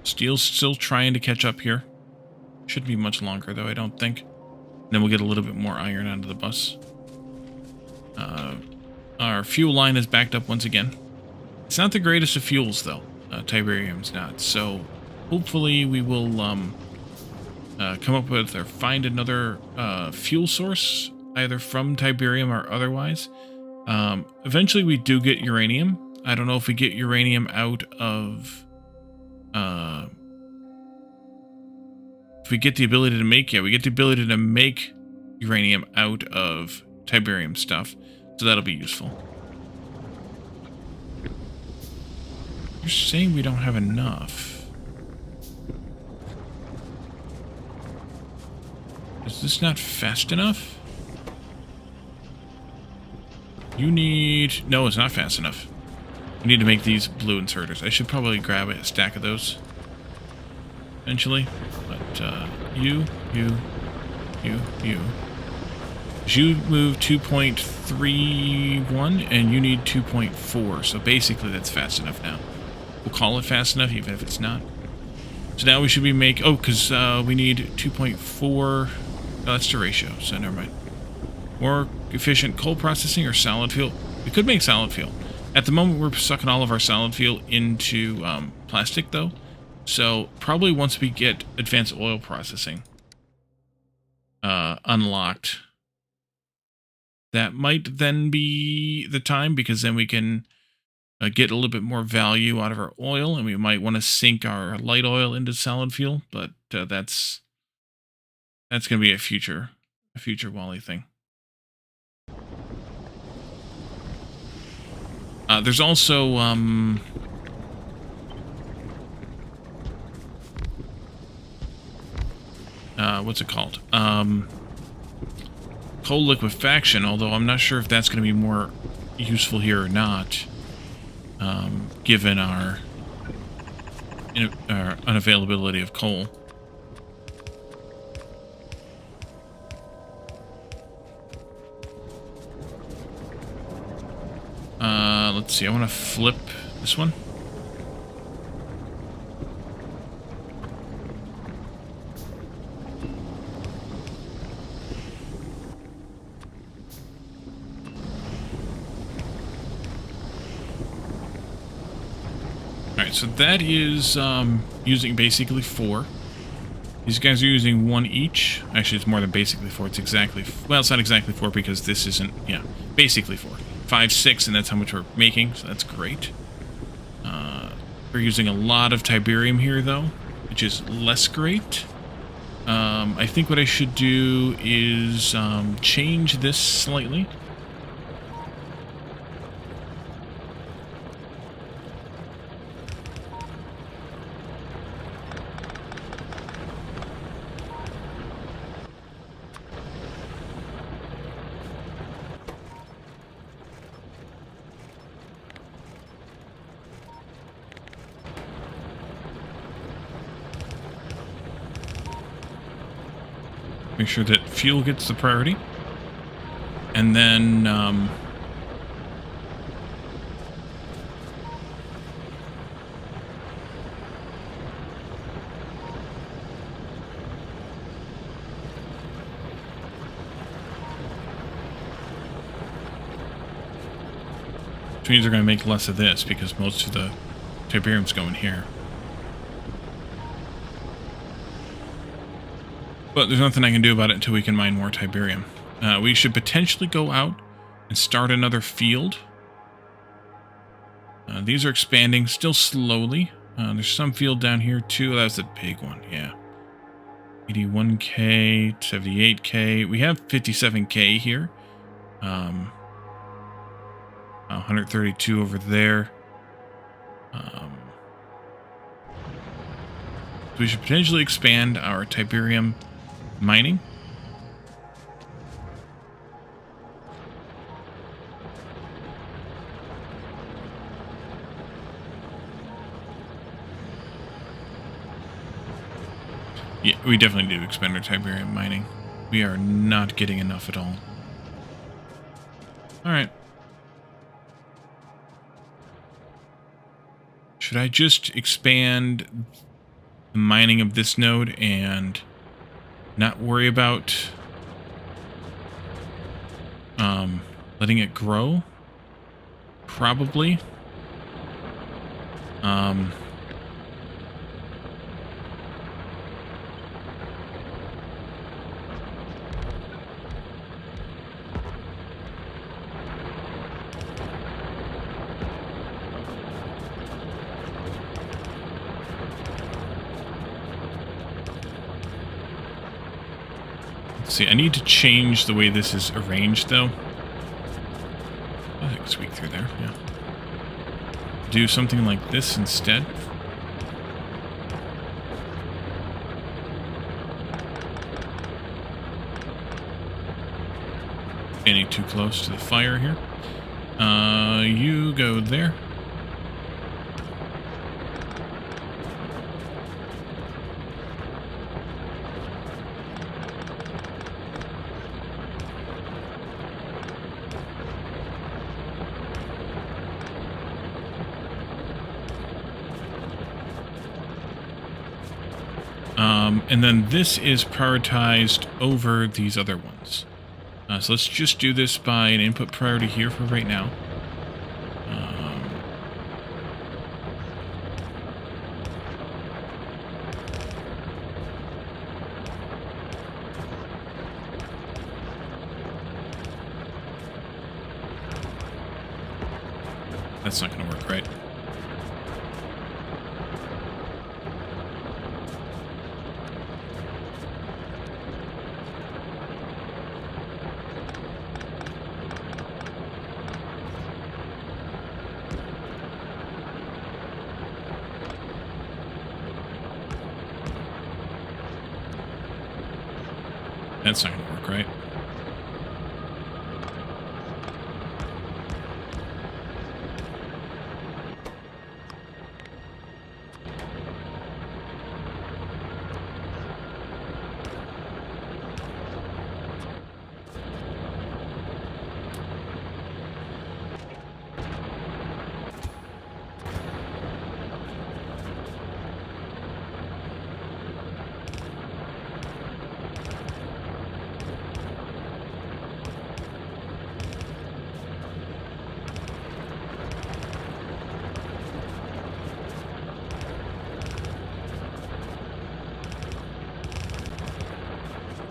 Steel's still trying to catch up here. Shouldn't be much longer, though, I don't think. Then we'll get a little bit more iron onto the bus. Our fuel line is backed up once again. It's not the greatest of fuels, though. Tiberium's not. So hopefully we will come up with or find another fuel source, either from Tiberium or otherwise. Eventually we do get uranium. I don't know if we get uranium out of... if we get the ability to make... Yeah, we get the ability to make uranium out of Tiberium stuff. So that'll be useful. You're saying we don't have enough. Is this not fast enough? You need... No, it's not fast enough. We need to make these blue inserters. I should probably grab a stack of those eventually. But you. You move 2.31 and you need 2.4. So basically that's fast enough now. We'll call it fast enough even if it's not. So now we should be because we need 2.4. Oh, that's the ratio, so never mind. More efficient coal processing or solid fuel? We could make solid fuel. At the moment, we're sucking all of our solid fuel into plastic, though. So probably once we get advanced oil processing unlocked, that might then be the time, because then we can get a little bit more value out of our oil, and we might want to sink our light oil into solid fuel. But that's going to be a future Wally thing. There's also what's it called? Coal liquefaction, although I'm not sure if that's going to be more useful here or not, given our unavailability of coal. Let's see, I want to flip this one. Alright, so that is using basically 4. These guys are using 1 each. Actually, it's more than basically 4. It's exactly... Well, it's not exactly 4 because this isn't... Yeah, basically 4. 5, 6, and that's how much we're making, so that's great. We're using a lot of Tiberium here, though, which is less great. I think what I should do is change this slightly. Make sure that fuel gets the priority. And then, which means they're going to make less of this because most of the Tiberium's going here. But there's nothing I can do about it until we can mine more Tiberium. We should potentially go out and start another field. These are expanding still slowly. There's some field down here too. That was the big one, yeah. 81K, 78K. We have 57K here. 132 over there. So we should potentially expand our Tiberium mining. Yeah, we definitely need to expand our Tiberium mining. We are not getting enough at all. Alright. Should I just expand the mining of this node and not worry about letting it grow? Probably. See, I need to change the way this is arranged, though. I think it's weak through there, yeah. Do something like this instead. Getting too close to the fire here. You go there. And then this is prioritized over these other ones. So let's just do this by an input priority here for right now. That's not going to work, right? That's not going to work, right?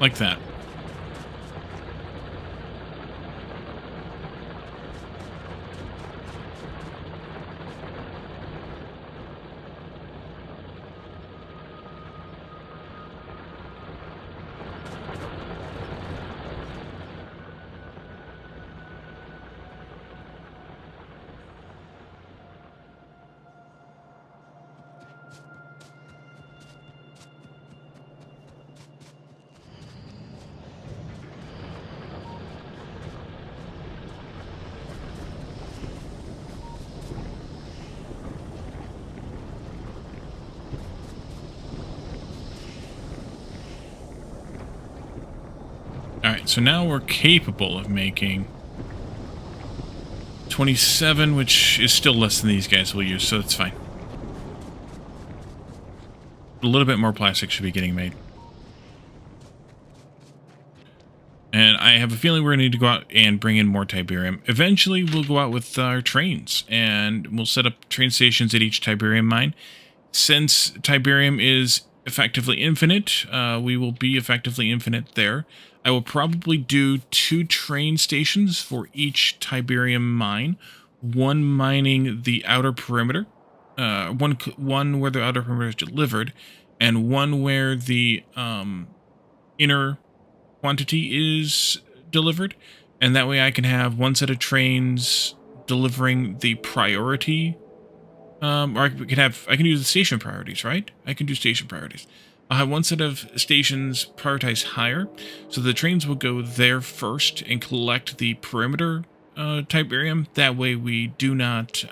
Like that. Alright, so now we're capable of making 27, which is still less than these guys will use, so it's fine. A little bit more plastic should be getting made. And I have a feeling we're going to need to go out and bring in more Tiberium. Eventually, we'll go out with our trains, and we'll set up train stations at each Tiberium mine. Since Tiberium is effectively infinite, we will be effectively infinite there. I will probably do 2 train stations for each Tiberium mine. One mining the outer perimeter, one where the outer perimeter is delivered, and one where the inner quantity is delivered. And that way I can have one set of trains delivering the priority. Or I can use the station priorities, right? I can do station priorities. I'll have one set of stations prioritized higher, so the trains will go there first and collect the perimeter Tiberium. That way we do not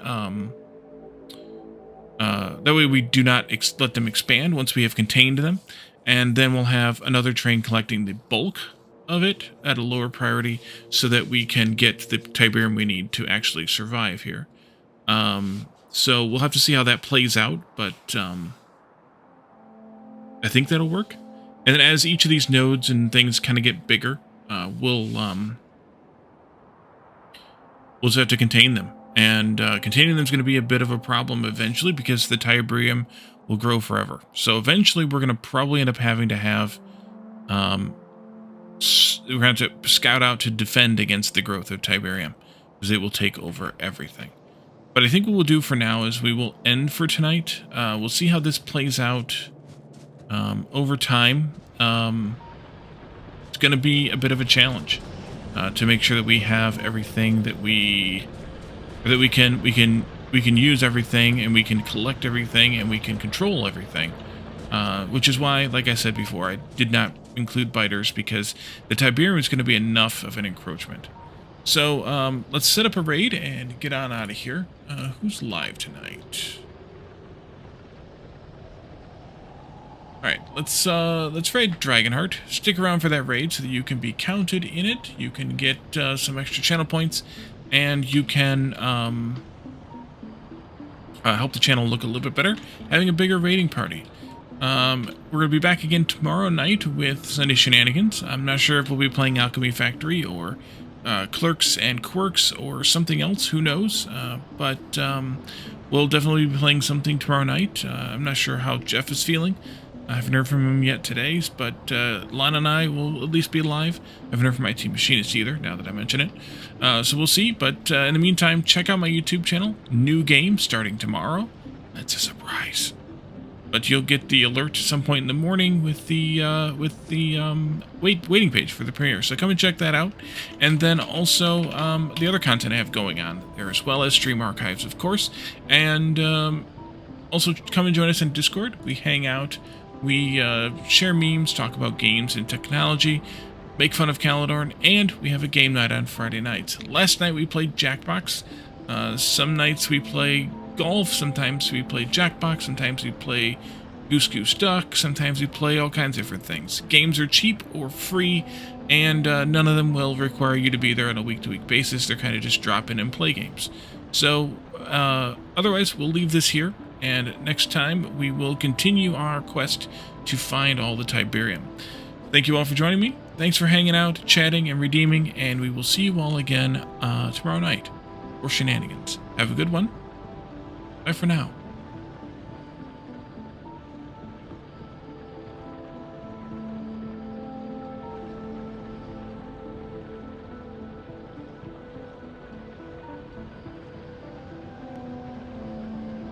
let them expand once we have contained them, and then we'll have another train collecting the bulk of it at a lower priority, so that we can get the Tiberium we need to actually survive here. So we'll have to see how that plays out, but I think that'll work. And then as each of these nodes and things kind of get bigger, we'll just have to contain them. And containing them is going to be a bit of a problem eventually, because the Tiberium will grow forever. So eventually we're going to probably end up having to have we're going to have to scout out to defend against the growth of Tiberium, because it will take over everything. But I think what we'll do for now is we will end for tonight. We'll see how this plays out over time. It's going to be a bit of a challenge to make sure that we have everything that we can use everything, and we can collect everything, and we can control everything. Which is why, like I said before, I did not include biters, because the Tiberium is going to be enough of an encroachment. So let's set up a raid and get on out of here. Who's live tonight? All right, let's raid Dragonheart. Stick around for that raid so that you can be counted in it. You can get some extra channel points, and you can help the channel look a little bit better, having a bigger raiding party. We're going to be back again tomorrow night with Sunday Shenanigans. I'm not sure if we'll be playing Alchemy Factory or Clerks and Quirks or something else. Who knows? But we'll definitely be playing something tomorrow night. I'm not sure how Jeff is feeling. I haven't heard from him yet today, but Lana and I will at least be alive. I haven't heard from my team machinist either, now that I mention it. So we'll see, but in the meantime, check out my YouTube channel. New game starting tomorrow. That's a surprise. But you'll get the alert at some point in the morning with the waiting page for the premiere. So come and check that out. And then also the other content I have going on there, as well as stream archives, of course. And also come and join us in Discord. We hang out. We share memes, talk about games and technology, make fun of Caledorn, and we have a game night on Friday nights. Last night we played Jackbox. Some nights we play golf, sometimes we play Jackbox, sometimes we play Goose Goose Duck, sometimes we play all kinds of different things. Games are cheap or free, and none of them will require you to be there on a week-to-week basis. They're kind of just drop in and play games. So otherwise, we'll leave this here. And next time, we will continue our quest to find all the Tiberium. Thank you all for joining me. Thanks for hanging out, chatting, and redeeming. And we will see you all again tomorrow night for Shenanigans. Have a good one. Bye for now.